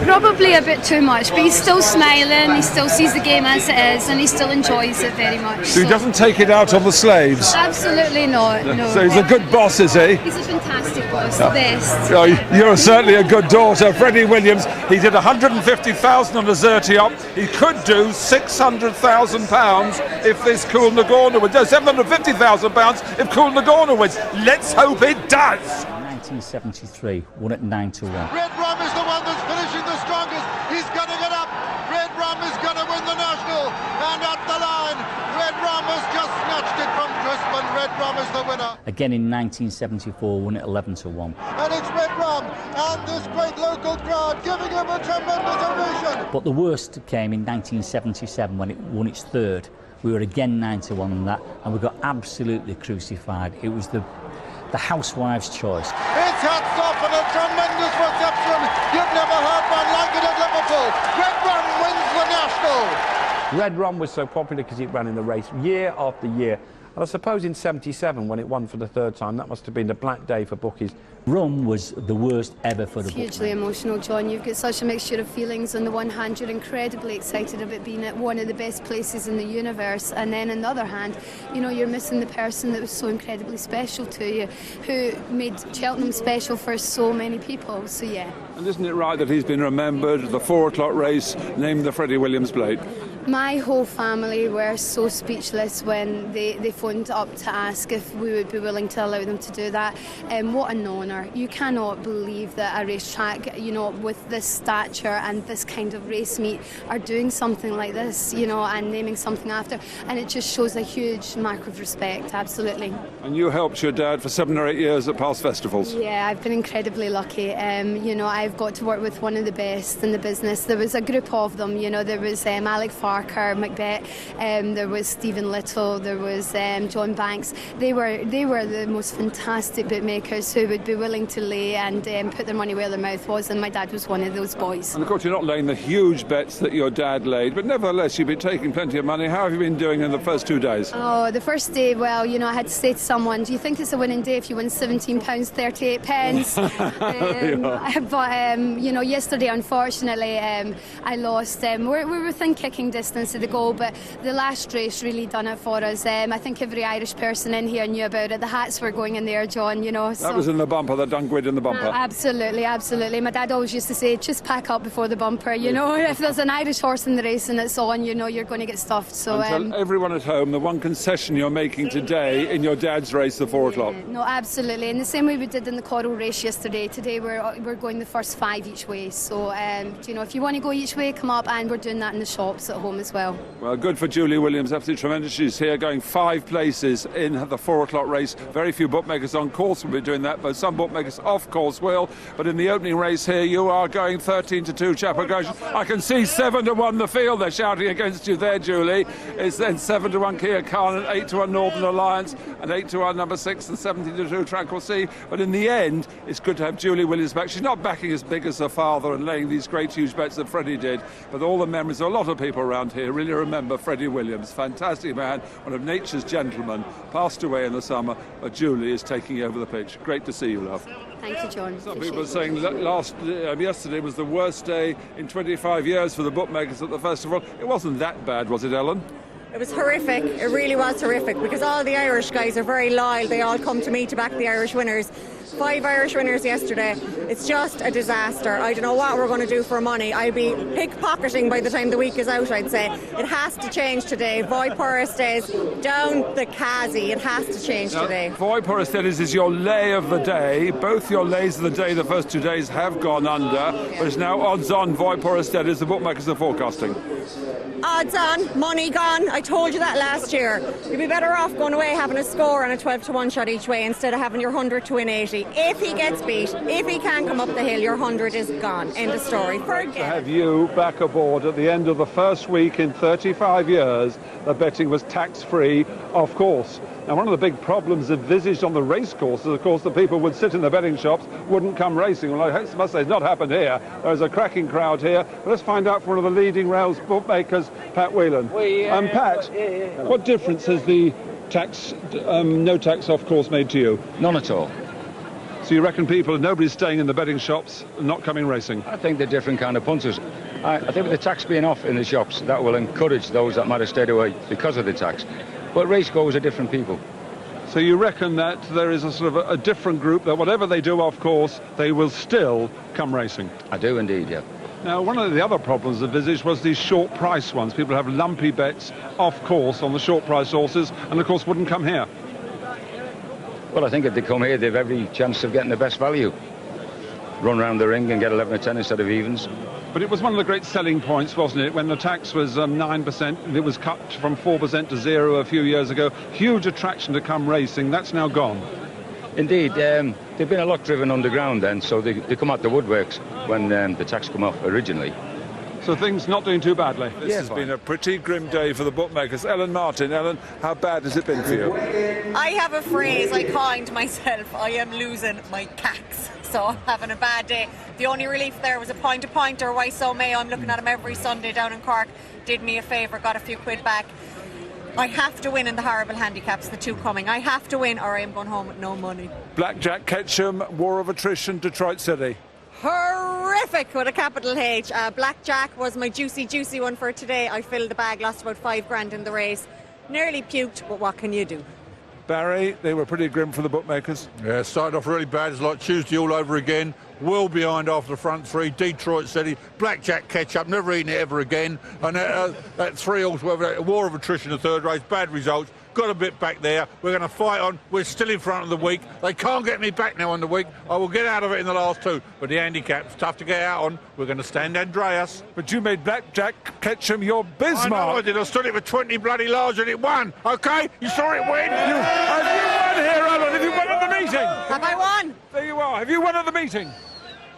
Speaker 8: Probably a bit too much, but he's still smiling, he still sees the game as it is, and he still enjoys it very much.
Speaker 19: So he doesn't take it out on the slaves?
Speaker 8: Absolutely not, no.
Speaker 19: So he's a good boss, is he?
Speaker 8: He's a fantastic boss, the best.
Speaker 19: Oh, you're certainly a good daughter. Freddie Williams, he did 150,000 on the Zertiop. He could do £600,000 if this Cool Nagorna wins. No, £750,000 if Cool Nagorna wins. Let's hope it does.
Speaker 10: 1973, won at 9 to 1.
Speaker 22: Red Rum is the one that's finishing the strongest. He's going to get up. Red Rum is going to win the National. And at the line, Red Rum has just snatched it from Crispin. Red Rum is the winner.
Speaker 10: Again in 1974, won at 11 to 1.
Speaker 22: And it's Red Rum and this great local crowd giving him a tremendous ovation.
Speaker 10: But the worst came in 1977 when it won its 3rd. We were again 9 to 1 on that, and we got absolutely crucified. It was the housewife's choice.
Speaker 22: It's hats off and a tremendous reception. You've never heard one like it at Liverpool. Red Rum wins the National.
Speaker 23: Red Rum was so popular because it ran in the race year after year. And I suppose in 77, when it won for the 3rd time, that must have been a black day for bookies.
Speaker 10: Rum was the worst ever for the book.
Speaker 8: Hugely emotional, John. You've got such a mixture of feelings. On the one hand, you're incredibly excited about being at one of the best places in the universe, and then on the other hand, you know, you're missing the person that was so incredibly special to you, who made Cheltenham special for so many people. So yeah.
Speaker 19: And isn't it right that he's been remembered, the 4 o'clock race, named the Freddie Williams Plate?
Speaker 8: My whole family were so speechless when they phoned up to ask if we would be willing to allow them to do that. What an honour. You cannot believe that a racetrack, you know, with this stature and this kind of race meet are doing something like this, you know, and naming something after. And it just shows a huge mark of respect, absolutely.
Speaker 19: And you helped your dad for 7 or 8 years at past festivals.
Speaker 8: Yeah, I've been incredibly lucky. You know, I've got to work with one of the best in the business. There was a group of them, you know, there was Alec Farker, Macbeth, there was Stephen Little, there was John Banks. They were the most fantastic bookmakers who would be willing to lay and put their money where their mouth was, and my dad was one of those boys.
Speaker 19: And of course you're not laying the huge bets that your dad laid, but nevertheless you've been taking plenty of money. How have you been doing in the first 2 days?
Speaker 8: Oh, the first day, well, you know, I had to say to someone, do you think it's a winning day if you win £17.38? But, you know, yesterday, unfortunately, I lost. We were within kicking distance of the goal, but the last race really done it for us. I think every Irish person in here knew about it. The hats were going in there, John, you know. So.
Speaker 19: That was in the bumper, that done Gwyd in the bumper.
Speaker 8: Absolutely, absolutely. My dad always used to say, just pack up before the bumper, you know. If there's an Irish horse in the race and it's on, you know, you're going to get stuffed. So
Speaker 19: tell everyone at home the one concession you're making today in your dad's race at 4 o'clock.
Speaker 8: No, absolutely. In the same way we did in the Coral race yesterday, today we're going the first 5 each way. So, you know, if you want to go each way, come up, and we're doing that in the shops at home as well.
Speaker 19: Well, good for Julie Williams, absolutely tremendous. She's here going 5 places in the 4 o'clock race. Very few bookmakers on course will be doing that, but some bookmakers off course will. But in the opening race here, you are going 13-2 Chapel Goshen. I can see 7-1 the field. They're shouting against you there, Julie. It's then 7-1 Kia Khan and 8-1 Northern Alliance and 8-1 number 6 and 17-2 Tranquil Sea. But in the end, it's good to have Julie Williams back. She's not backing as big as her father and laying these great huge bets that Freddy did, but all the memories of a lot of people around here really remember Freddy Williams. Fantastic man, one of nature's gentlemen, passed away in the summer, but Julie is taking over the pitch. Great to see you, love.
Speaker 8: Thank you, John.
Speaker 19: Some people are saying yesterday was the worst day in 25 years for the bookmakers at the festival. It wasn't that bad, was it, Ellen?
Speaker 5: It was horrific. It really was horrific, because all the Irish guys are very loyal. They all come to me to back the Irish winners. 5 Irish winners yesterday. It's just a disaster. I don't know what we're going to do for money. I'll be pickpocketing by the time the week is out, I'd say. It has to change today. Voi Poreste's down the Kazi. It has to change today.
Speaker 19: Voi Poreste's is your lay of the day. Both your lays of the day, the first 2 days, have gone under, but it's now odds on Voi Poreste's, the bookmakers are forecasting.
Speaker 5: Odds on, money gone. I told you that last year. You'd be better off going away having a score and a 12-1 shot each way instead of having your 100 to win 80. If he gets beat, if he can't come up the hill, your 100 is gone. End of story. Forget.
Speaker 19: To have you back aboard at the end of the first week in 35 years, the betting was tax-free, of course. Now, one of the big problems envisaged on the race course is, of course, that people would sit in the betting shops, wouldn't come racing. Well, I must say it's not happened here. There's a cracking crowd here. But let's find out from one of the leading rails bookmakers, Pat Whelan. Pat, what difference has the tax, no tax off course made to you?
Speaker 7: None at all.
Speaker 19: So you reckon nobody's staying in the betting shops and not coming racing?
Speaker 7: I think they're different kind of punters. I think with the tax being off in the shops, that will encourage those that might have stayed away because of the tax. But racegoers are different people.
Speaker 19: So you reckon that there is a sort of a different group that whatever they do off course, they will still come racing?
Speaker 7: I do indeed, yeah.
Speaker 19: Now, one of the other problems envisaged was these short price ones. People have lumpy bets off course on the short price horses and of course wouldn't come here.
Speaker 7: Well, I think if they come here, they've every chance of getting the best value. Run round the ring and get 11 or 10 instead of evens.
Speaker 19: But it was one of the great selling points, wasn't it, when the tax was 9%, it was cut from 4% to 0 a few years ago. Huge attraction to come racing. That's now gone.
Speaker 7: Indeed. They've been a lot driven underground then, so they come out the woodworks when the tax come off originally.
Speaker 19: So things not doing too badly. This has been a pretty grim day for the bookmakers. Ellen Martin, Ellen, how bad has it been for you?
Speaker 5: I have a phrase I coined myself. I am losing my cax. So I'm having a bad day. The only relief there was a Pointer, Why So May. I'm looking at him every Sunday down in Cork. Did me a favour, got a few quid back. I have to win in the horrible handicaps, the two coming. I have to win or I am going home with no money.
Speaker 19: Blackjack Ketchum, War of Attrition, Detroit City.
Speaker 5: Horrific with a capital H. Blackjack was my juicy one for today. I filled the bag, lost about £5 grand in the race. Nearly puked, but what can you do?
Speaker 19: Barry, they were pretty grim for the bookmakers.
Speaker 1: Yeah, started off really bad. It's like Tuesday all over again. Well behind after the front three. Detroit City, Blackjack Ketchup, never eating it ever again. And that 3 horse, a war of attrition in the third race, bad results. Got a bit back there. We're going to fight on. We're still in front of the week. They can't get me back now on the week. I will get out of it in the last 2. But the handicap's tough to get out on. We're going to stand Andreas.
Speaker 19: But you made Blackjack Ketchum your Bismarck.
Speaker 1: I know I did. I stood it with 20 bloody large and it won. OK? You saw it win.
Speaker 19: Have you won here, Alan? Have you won at the meeting?
Speaker 5: Have I won?
Speaker 19: There you are. Have you won at the meeting?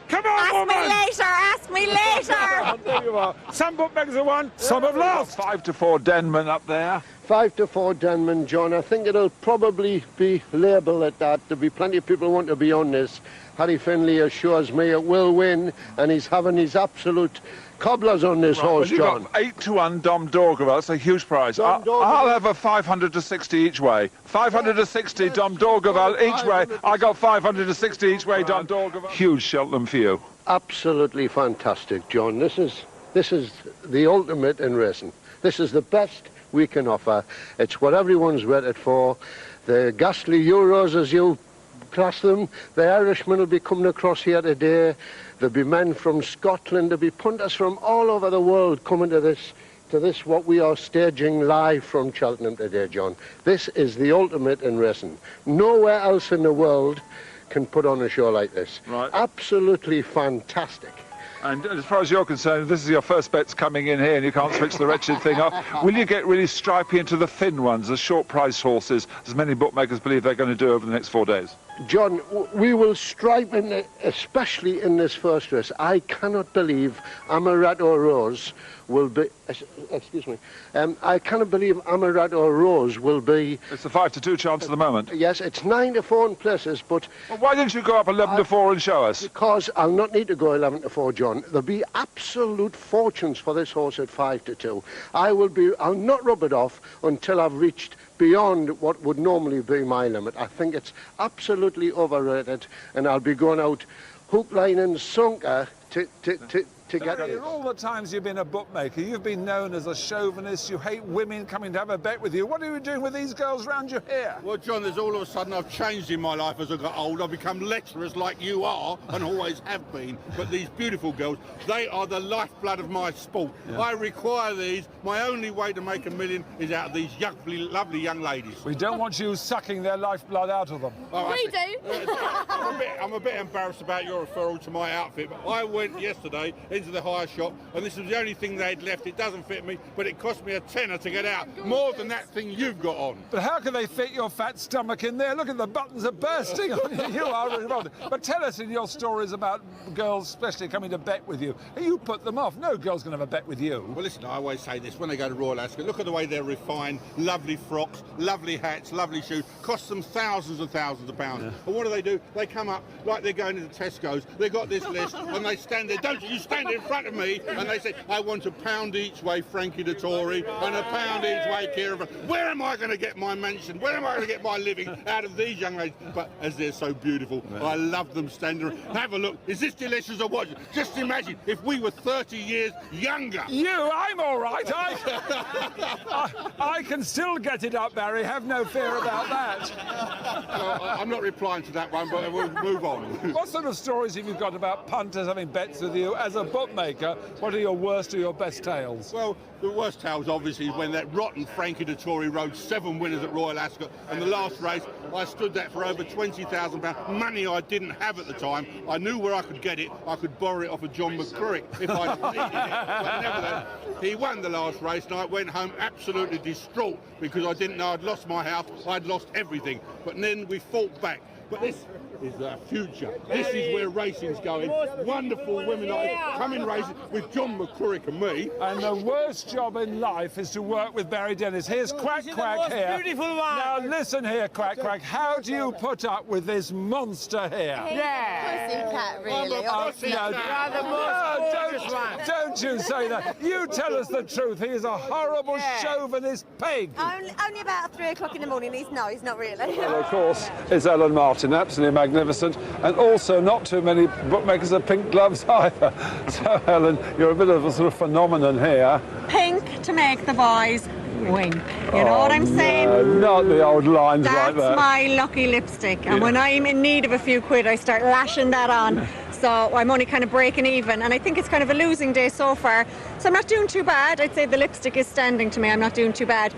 Speaker 19: Come on,
Speaker 5: ask
Speaker 19: woman!
Speaker 5: Ask me later!
Speaker 19: There you are. Some bookmakers have won, some have lost. 5-4 Denman up there.
Speaker 12: 5-4 Denman, John. I think it'll probably be labelled at that. There'll be plenty of people who want to be on this. Harry Finlay assures me it will win, and he's having his absolute cobblers on this horse,
Speaker 19: well,
Speaker 12: John.
Speaker 19: Got 8-1 Dom Dorgeville. That's a huge prize. I'll have a 500 to 60 each way. 500 to 60 Dom Dorgeville each way. I got 500 to 60 each way Dom Dorgeville. Huge Cheltenham for you.
Speaker 12: Absolutely fantastic, John. This is the ultimate in racing. This is the best we can offer. It's what everyone's waited for. The ghastly Euros, as you class them, the Irishmen will be coming across here today. There'll be men from Scotland, there'll be punters from all over the world coming to this what we are staging live from Cheltenham today, John. This is the ultimate in racing. Nowhere else in the world can put on a show like this.
Speaker 19: Right.
Speaker 12: Absolutely fantastic.
Speaker 19: And as far as you're concerned, this is your first bets coming in here and you can't switch the wretched thing off. Will you get really stripy into the thin ones, the short price horses, as many bookmakers believe they're going to do over the next 4 days?
Speaker 12: John, we will stripe, especially in this first race. I cannot believe Amaretto Rose will be... Excuse me. I cannot believe Amaretto Rose will be...
Speaker 19: It's a 5-2 chance at the moment.
Speaker 12: Yes, it's 9-4 in places, but...
Speaker 19: Well, why didn't you go up 11-4 and show us?
Speaker 12: Because I'll not need to go 11-4, John. There'll be absolute fortunes for this horse at 5-2. I'll not rub it off until I've reached beyond what would normally be my limit. I think it's absolutely overrated, and I'll be going out hook, line and sinker to get it.
Speaker 19: In all the times you've been a bookmaker, you've been known as a chauvinist. You hate women coming to have a bet with you. What are you doing with these girls round your hair?
Speaker 14: Well, John, there's all of a sudden I've changed in my life as I got old. I've become lecherous like you are and always have been. But these beautiful girls, they are the lifeblood of my sport. Yeah. I require these. My only way to make $1 million is out of these lovely young ladies.
Speaker 19: We don't want you sucking their lifeblood out of them.
Speaker 14: Oh, we do. I'm a bit embarrassed about your referral to my outfit, but I went yesterday into the hire shop and this was the only thing they'd left. It doesn't fit me, but it cost me a tenner to get out. More than that thing you've got on.
Speaker 19: But how can they fit your fat stomach in there? Look at the buttons are bursting on you. You are involved. But tell us in your stories about girls, especially coming to bet with you. You put them off. No girl's going to have a bet with you.
Speaker 14: Well, listen, I always say this when they go to Royal Ascot. Look at the way they're refined, lovely frocks, lovely hats, lovely shoes. Cost them thousands and thousands of pounds. Yeah. And what do? They come up like they're going into Tesco's. They've got this list and they stand there. Don't you stand in front of me and they say, I want £1 each way Frankie Dettori and £1 each way Kieran. Where am I going to get my mansion? Where am I going to get my living out of these young ladies? But as they're so beautiful, I love them standing. Have a look. Is this delicious or what? Just imagine if we were 30 years younger.
Speaker 19: I'm all right. I can still get it up, Barry. Have no fear about that.
Speaker 14: I'm not replying to that one, but we'll move on.
Speaker 19: What sort of stories have you got about punters having bets with you as a bookmaker? What are your worst or your best tales?
Speaker 14: Well, the worst tales, obviously, is when that rotten Frankie Dettori rode 7 winners at Royal Ascot, and the last race, I stood that for over £20,000, money I didn't have at the time. I knew where I could get it. I could borrow it off of John McCurrick if I needed it. But nevertheless, he won the last race, and I went home absolutely distraught because I didn't know I'd lost my house, I'd lost everything. But then we fought back. But this is the future. This is where racing's going. Wonderful women like come in racing with John McCurrick and me.
Speaker 19: And the worst job in life is to work with Barry Dennis. Here's Quack Quack here.
Speaker 16: Beautiful one.
Speaker 19: Now listen here, Quack Quack. How do you put up with this monster here?
Speaker 16: Pussycat, really.
Speaker 19: Don't you say that. You tell us the truth. He is a horrible chauvinist pig.
Speaker 16: Only about 3 o'clock in the morning. He's not really.
Speaker 19: Well, of course, it's Ellen Martin, absolutely magnificent, and also not too many bookmakers have pink gloves either. So, Ellen, you're a bit of a sort of phenomenon here.
Speaker 5: Pink to make the boys wing. You know what I'm saying?
Speaker 19: Not the old lines like
Speaker 5: That's
Speaker 19: that.
Speaker 5: my lucky lipstick. And when I'm in need of a few quid, I start lashing that on. So I'm only kind of breaking even. And I think it's kind of a losing day so far. So I'm not doing too bad. I'd say the lipstick is standing to me. I'm not doing too bad.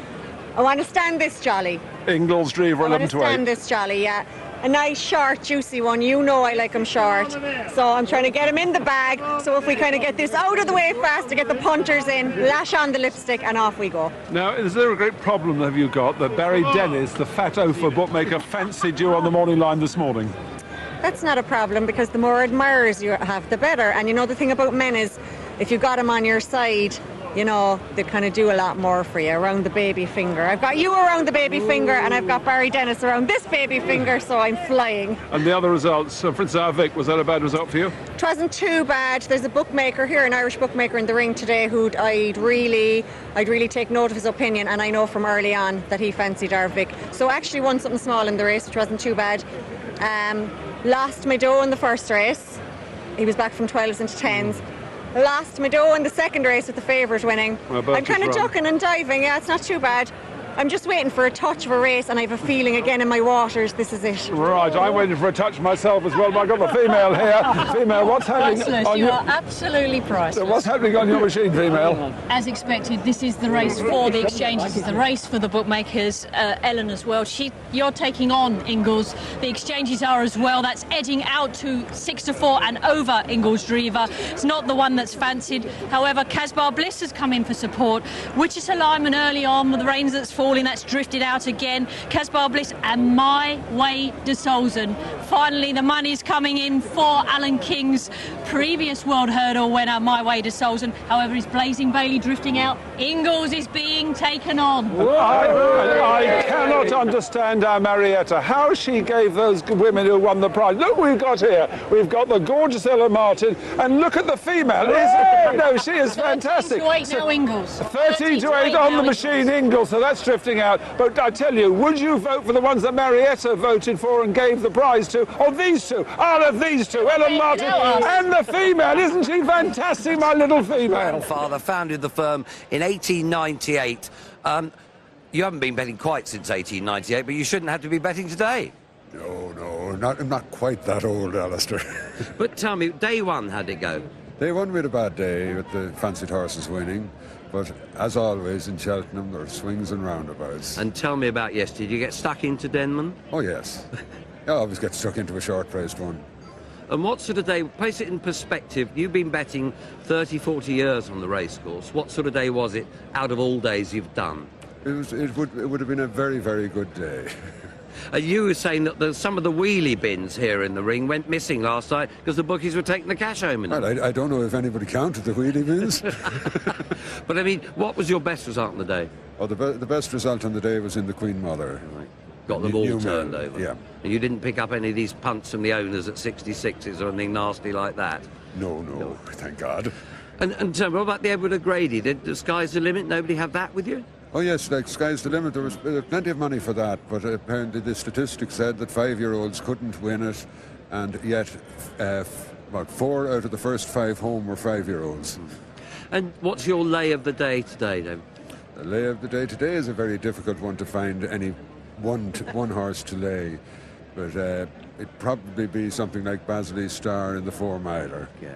Speaker 5: I want to stand this jolly.
Speaker 19: Ingles Drever 11 to 8.
Speaker 5: Stand this jolly, yeah. A nice, short, juicy one. You know I like them short. So I'm trying to get them in the bag. So if we kind of get this out of the way fast to get the punters in, lash on the lipstick, and off we go.
Speaker 19: Now, is there a great problem have you got that Barry Dennis, the fat Ophir bookmaker, fancied you on the morning line this morning?
Speaker 5: That's not a problem, because the more admirers you have, the better. And you know, the thing about men is, if you got them on your side, you know, they kind of do a lot more for you around the baby finger. I've got you around the baby finger, and I've got Barry Dennis around this baby finger, so I'm flying.
Speaker 19: And the other results, Prince Vic, was that a bad result for you?
Speaker 5: It wasn't too bad. There's a bookmaker here, an Irish bookmaker in the ring today, who I'd really take note of his opinion, and I know from early on that he fancied our Vic. So I actually won something small in the race, which wasn't too bad. Lost my dough in the first race. He was back from 12s into 10s. Lost my dough in the second race with the favourite winning. I'm kind of ducking and diving, yeah, it's not too bad. I'm just waiting for a touch of a race, and I have a feeling again in my waters this is it.
Speaker 19: Right, I'm waiting for a touch myself as well, but I've got the female here. Female, what's happening?
Speaker 17: Priceless, you are absolutely priceless.
Speaker 19: So what's happening on your machine, female?
Speaker 17: As expected, this is the race for the exchanges, it's the race for the bookmakers. Ellen as well, you're taking on Ingles. The exchanges are as well. That's edging out to 6-4 and over Ingles Drever. It's not the one that's fancied. However, Casbar Bliss has come in for support. Wichita Lyman early on with the rains that's falling, that's drifted out again. Casbar Bliss and My Way to Solzen. Finally, the money's coming in for Alan King's previous World Hurdle winner, My Way to Solzen. However, is Blazing Bailey drifting out? Ingles is being taken on.
Speaker 19: I cannot understand our Marietta, how she gave those women who won the prize. Look what we've got here. We've got the gorgeous Ella Martin, and look at the female. No, she is fantastic.
Speaker 17: 13 to 8 now, Ingles.
Speaker 19: 13 to 8 on the machine, Ingles, so that's drifting out. But I tell you, would you vote for the ones that Marietta voted for and gave the prize to, or these two? These two, Ellen Martin and the female. Isn't she fantastic, my little female?
Speaker 18: Grandfather founded the firm in 1898. You haven't been betting quite since 1898, but you shouldn't have to be betting today.
Speaker 21: No, I'm not quite that old, Alistair.
Speaker 18: But tell me, day one, how'd it go?
Speaker 21: Day one, we had a bad day with the fancied horses winning. But as always in Cheltenham, there are swings and roundabouts.
Speaker 18: And tell me about yesterday. Did you get stuck into Denman?
Speaker 21: Oh, yes. I always get stuck into a short-priced one.
Speaker 18: And what sort of day, place it in perspective, you've been betting 30, 40 years on the racecourse. What sort of day was it out of all days you've done?
Speaker 21: It would have been a very, very good day.
Speaker 18: You were saying that some of the wheelie bins here in the ring went missing last night because the bookies were taking the cash home in them.
Speaker 21: Well, I don't know if anybody counted the wheelie bins.
Speaker 18: But I mean, what was your best result on the day?
Speaker 21: Oh, the best result on the day was in the Queen Mother.
Speaker 18: Right. Got them all turned over.
Speaker 21: Yeah.
Speaker 18: And you didn't pick up any of these punts from the owners at 66s or anything nasty like that?
Speaker 21: No, thank God.
Speaker 18: And what about the Edward O'Grady? Did the Sky's the Limit? Nobody have that with you?
Speaker 21: Oh yes, like Sky's the Limit, there was plenty of money for that, but apparently the statistics said that 5-year-olds couldn't win it, and yet about 4 out of the first 5 home were 5-year-olds.
Speaker 18: And what's your lay of the day today, then?
Speaker 21: The lay of the day today is a very difficult one to find any one horse to lay, but it'd probably be something like Basile's Star in the 4-miler.
Speaker 18: Yeah.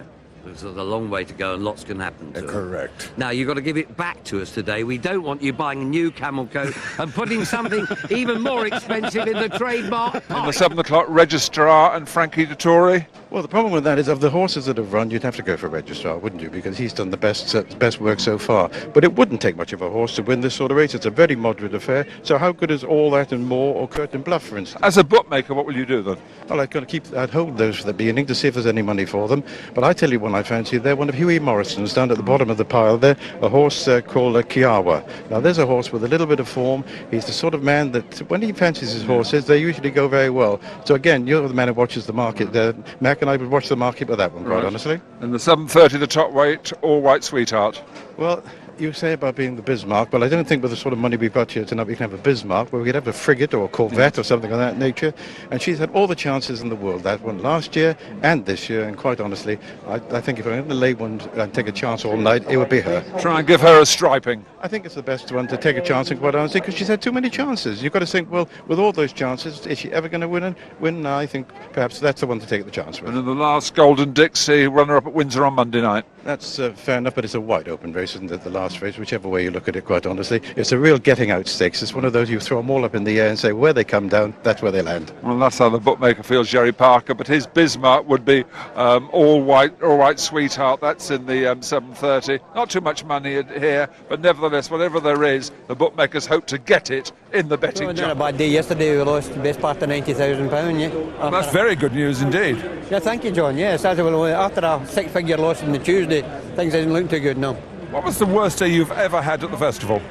Speaker 18: There's a long way to go and lots can happen to it.
Speaker 21: Correct.
Speaker 18: Now, you've got to give it back to us today. We don't want you buying a new camel coat and putting something even more expensive in the trademark pipe.
Speaker 19: And the 7 o'clock Registrar and Frankie Dettori.
Speaker 24: Well, the problem with that is of the horses that have run, you'd have to go for Registrar, wouldn't you? Because he's done the best work so far. But it wouldn't take much of a horse to win this sort of race. It's a very moderate affair. So how good is All That and More or Curtain Bluff, for instance?
Speaker 19: As a bookmaker, what will you do then?
Speaker 24: Well, I'd hold those for the beginning to see if there's any money for them. But I tell you one I fancy there, one of Hughie Morrison's down at the bottom of the pile there, a horse called Kiawa. Now, there's a horse with a little bit of form. He's the sort of man that when he fancies his horses, they usually go very well. So again, you're the man who watches the market. Mac and I would watch the market with that one, quite honestly.
Speaker 19: And the 7:30, the top weight, All White Sweetheart.
Speaker 24: Well, you say about being the Bismarck. Well, I don't think with the sort of money we've got here tonight we can have a Bismarck, where we could have a frigate or a corvette or something of that nature. And she's had all the chances in the world. That one last year and this year. And quite honestly, I think if I'm going to lay one and take a chance all night, it would be her.
Speaker 19: Try and give her a striping.
Speaker 24: I think it's the best one to take a chance, and quite honestly, because she's had too many chances. You've got to think, well, with all those chances, is she ever going to win? No, I think perhaps that's the one to take the chance with.
Speaker 19: And in the last Golden Dixie, runner-up at Windsor on Monday night.
Speaker 24: That's fair enough, but it's a wide open race, isn't it, the last race, whichever way you look at it, quite honestly. It's a real getting out stakes. It's one of those you throw them all up in the air and say where they come down, that's where they land.
Speaker 19: Well, that's how the bookmaker feels, Jerry Parker, but his Bismarck would be all white sweetheart. That's in the 7:30. Not too much money here, but nevertheless, whatever there is, the bookmakers hope to get it in the betting
Speaker 6: Not
Speaker 19: jump.
Speaker 6: a bad day yesterday. We lost the best part of £90,000. Yeah.
Speaker 19: Well, that's very good news indeed.
Speaker 6: Yeah, thank you, John. Yes, after a six-figure loss on the Tuesday, things didn't look too good now.
Speaker 19: What was the worst day you've ever had at the festival?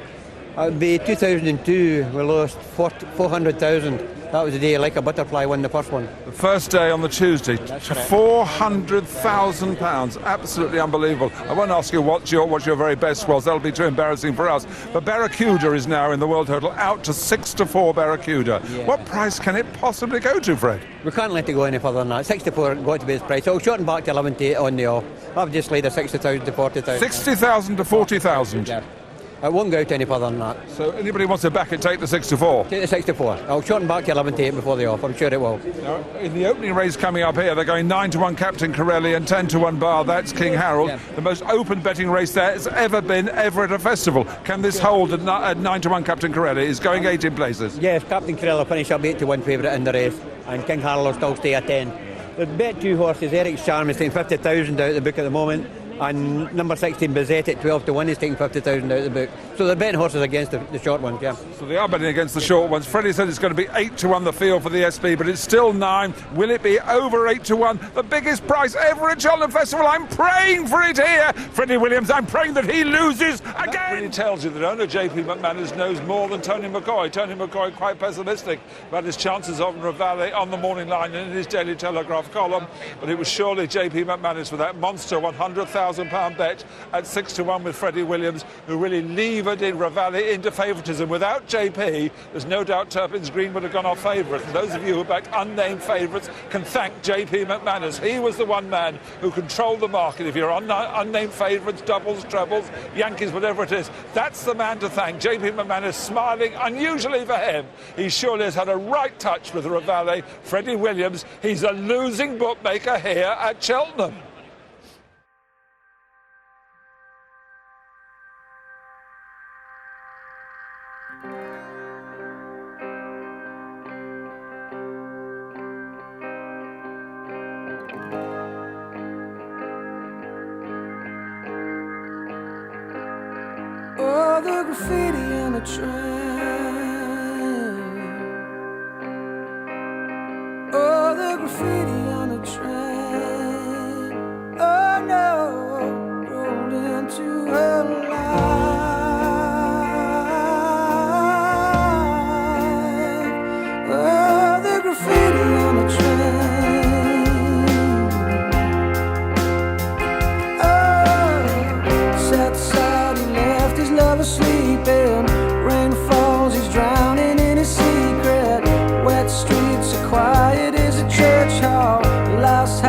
Speaker 6: It would be 2002. We lost 400,000. That was the day Like a Butterfly won the first one.
Speaker 19: The first day on the Tuesday,
Speaker 6: That's correct.
Speaker 19: £400,000, absolutely unbelievable. I won't ask you what your very best was, that'll be too embarrassing for us. But Barracuda is now in the world total, out to 6-4 Barracuda.
Speaker 6: Yeah.
Speaker 19: What price can it possibly go to, Fred?
Speaker 6: We can't let it go any further than that. 64 got to be its price. So shorten back to 11 to 8 on the off. I've just laid a 60,000 to 40,000.
Speaker 19: 60,000 to 40,000?
Speaker 6: Yeah. It won't go out any further than that.
Speaker 19: So anybody wants to back it, take the 64?
Speaker 6: Take the 64. I'll shorten back to 11 to 8 before the off. I'm sure it will.
Speaker 19: Now, in the opening race coming up here, they're going 9-1 Captain Corelli and 10-1 Bar. That's King Harold.
Speaker 6: Yeah.
Speaker 19: The most open betting race there has ever been ever at a festival. Can this hold at 9-1 Captain Corelli? Is going 18 places.
Speaker 6: Yes, Captain Corelli will finish up 8-1 favourite in the race, and King Harold will still stay at 10. The bet two horses, Eric's Charm is taking 50,000 out of the book at the moment, and number 16 Bizet at 12-1 is taking 50,000 out of the book. So they're betting horses against the short ones, yeah.
Speaker 19: So they are betting against the short ones. Freddie said it's going to be 8-1 the field for the SB, but it's still 9. Will it be over 8-1? The biggest price ever at Cheltenham Festival. I'm praying for it here. Freddie Williams, I'm praying that he loses again. That really tells you that owner JP McManus knows more than Tony McCoy. Tony McCoy quite pessimistic about his chances of Ravalli on the morning line and in his Daily Telegraph column, but it was surely JP McManus with that monster £100,000 bet at 6-1 with Freddie Williams, who really levered in Ravalli into favouritism. Without JP, there's no doubt Turpin's Green would have gone off favourite. And those of you who backed unnamed favourites can thank JP McManus. He was the one man who controlled the market. If you're unnamed favourites, doubles, trebles, Yankees, whatever it is, that's the man to thank. JP McManus smiling, unusually for him. He surely has had a right touch with Ravalli. Freddie Williams, he's a losing bookmaker here at Cheltenham.
Speaker 2: Oh, the graffiti on the train. Oh, the graffiti on the train. Oh no, rolled into her life. Oh, the graffiti on the train. Oh, sad, sad, he left his lover sleeping. Rain falls, he's drowning in his secret. Wet streets are quiet as a church hall. Last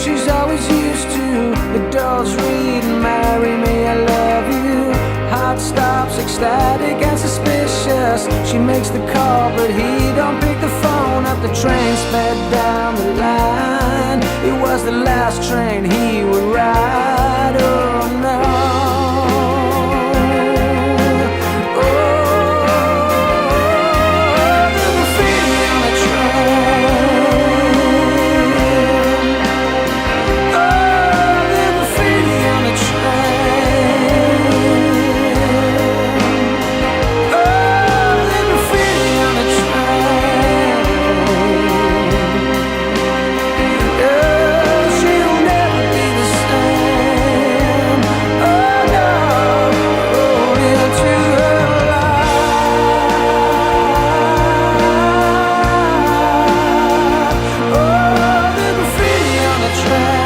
Speaker 2: she's always used to. The doors read and marry me, I love you. Heart stops, ecstatic and suspicious. She makes the call, but he don't pick the phone up. The train sped down the line. It was the last train he would ride. Oh no. Oh, the graffiti on the train. Oh, the graffiti on the train. Oh, the graffiti on the train. Oh, she'll never be the same. Oh no, roll into her life. Oh, the graffiti on the train.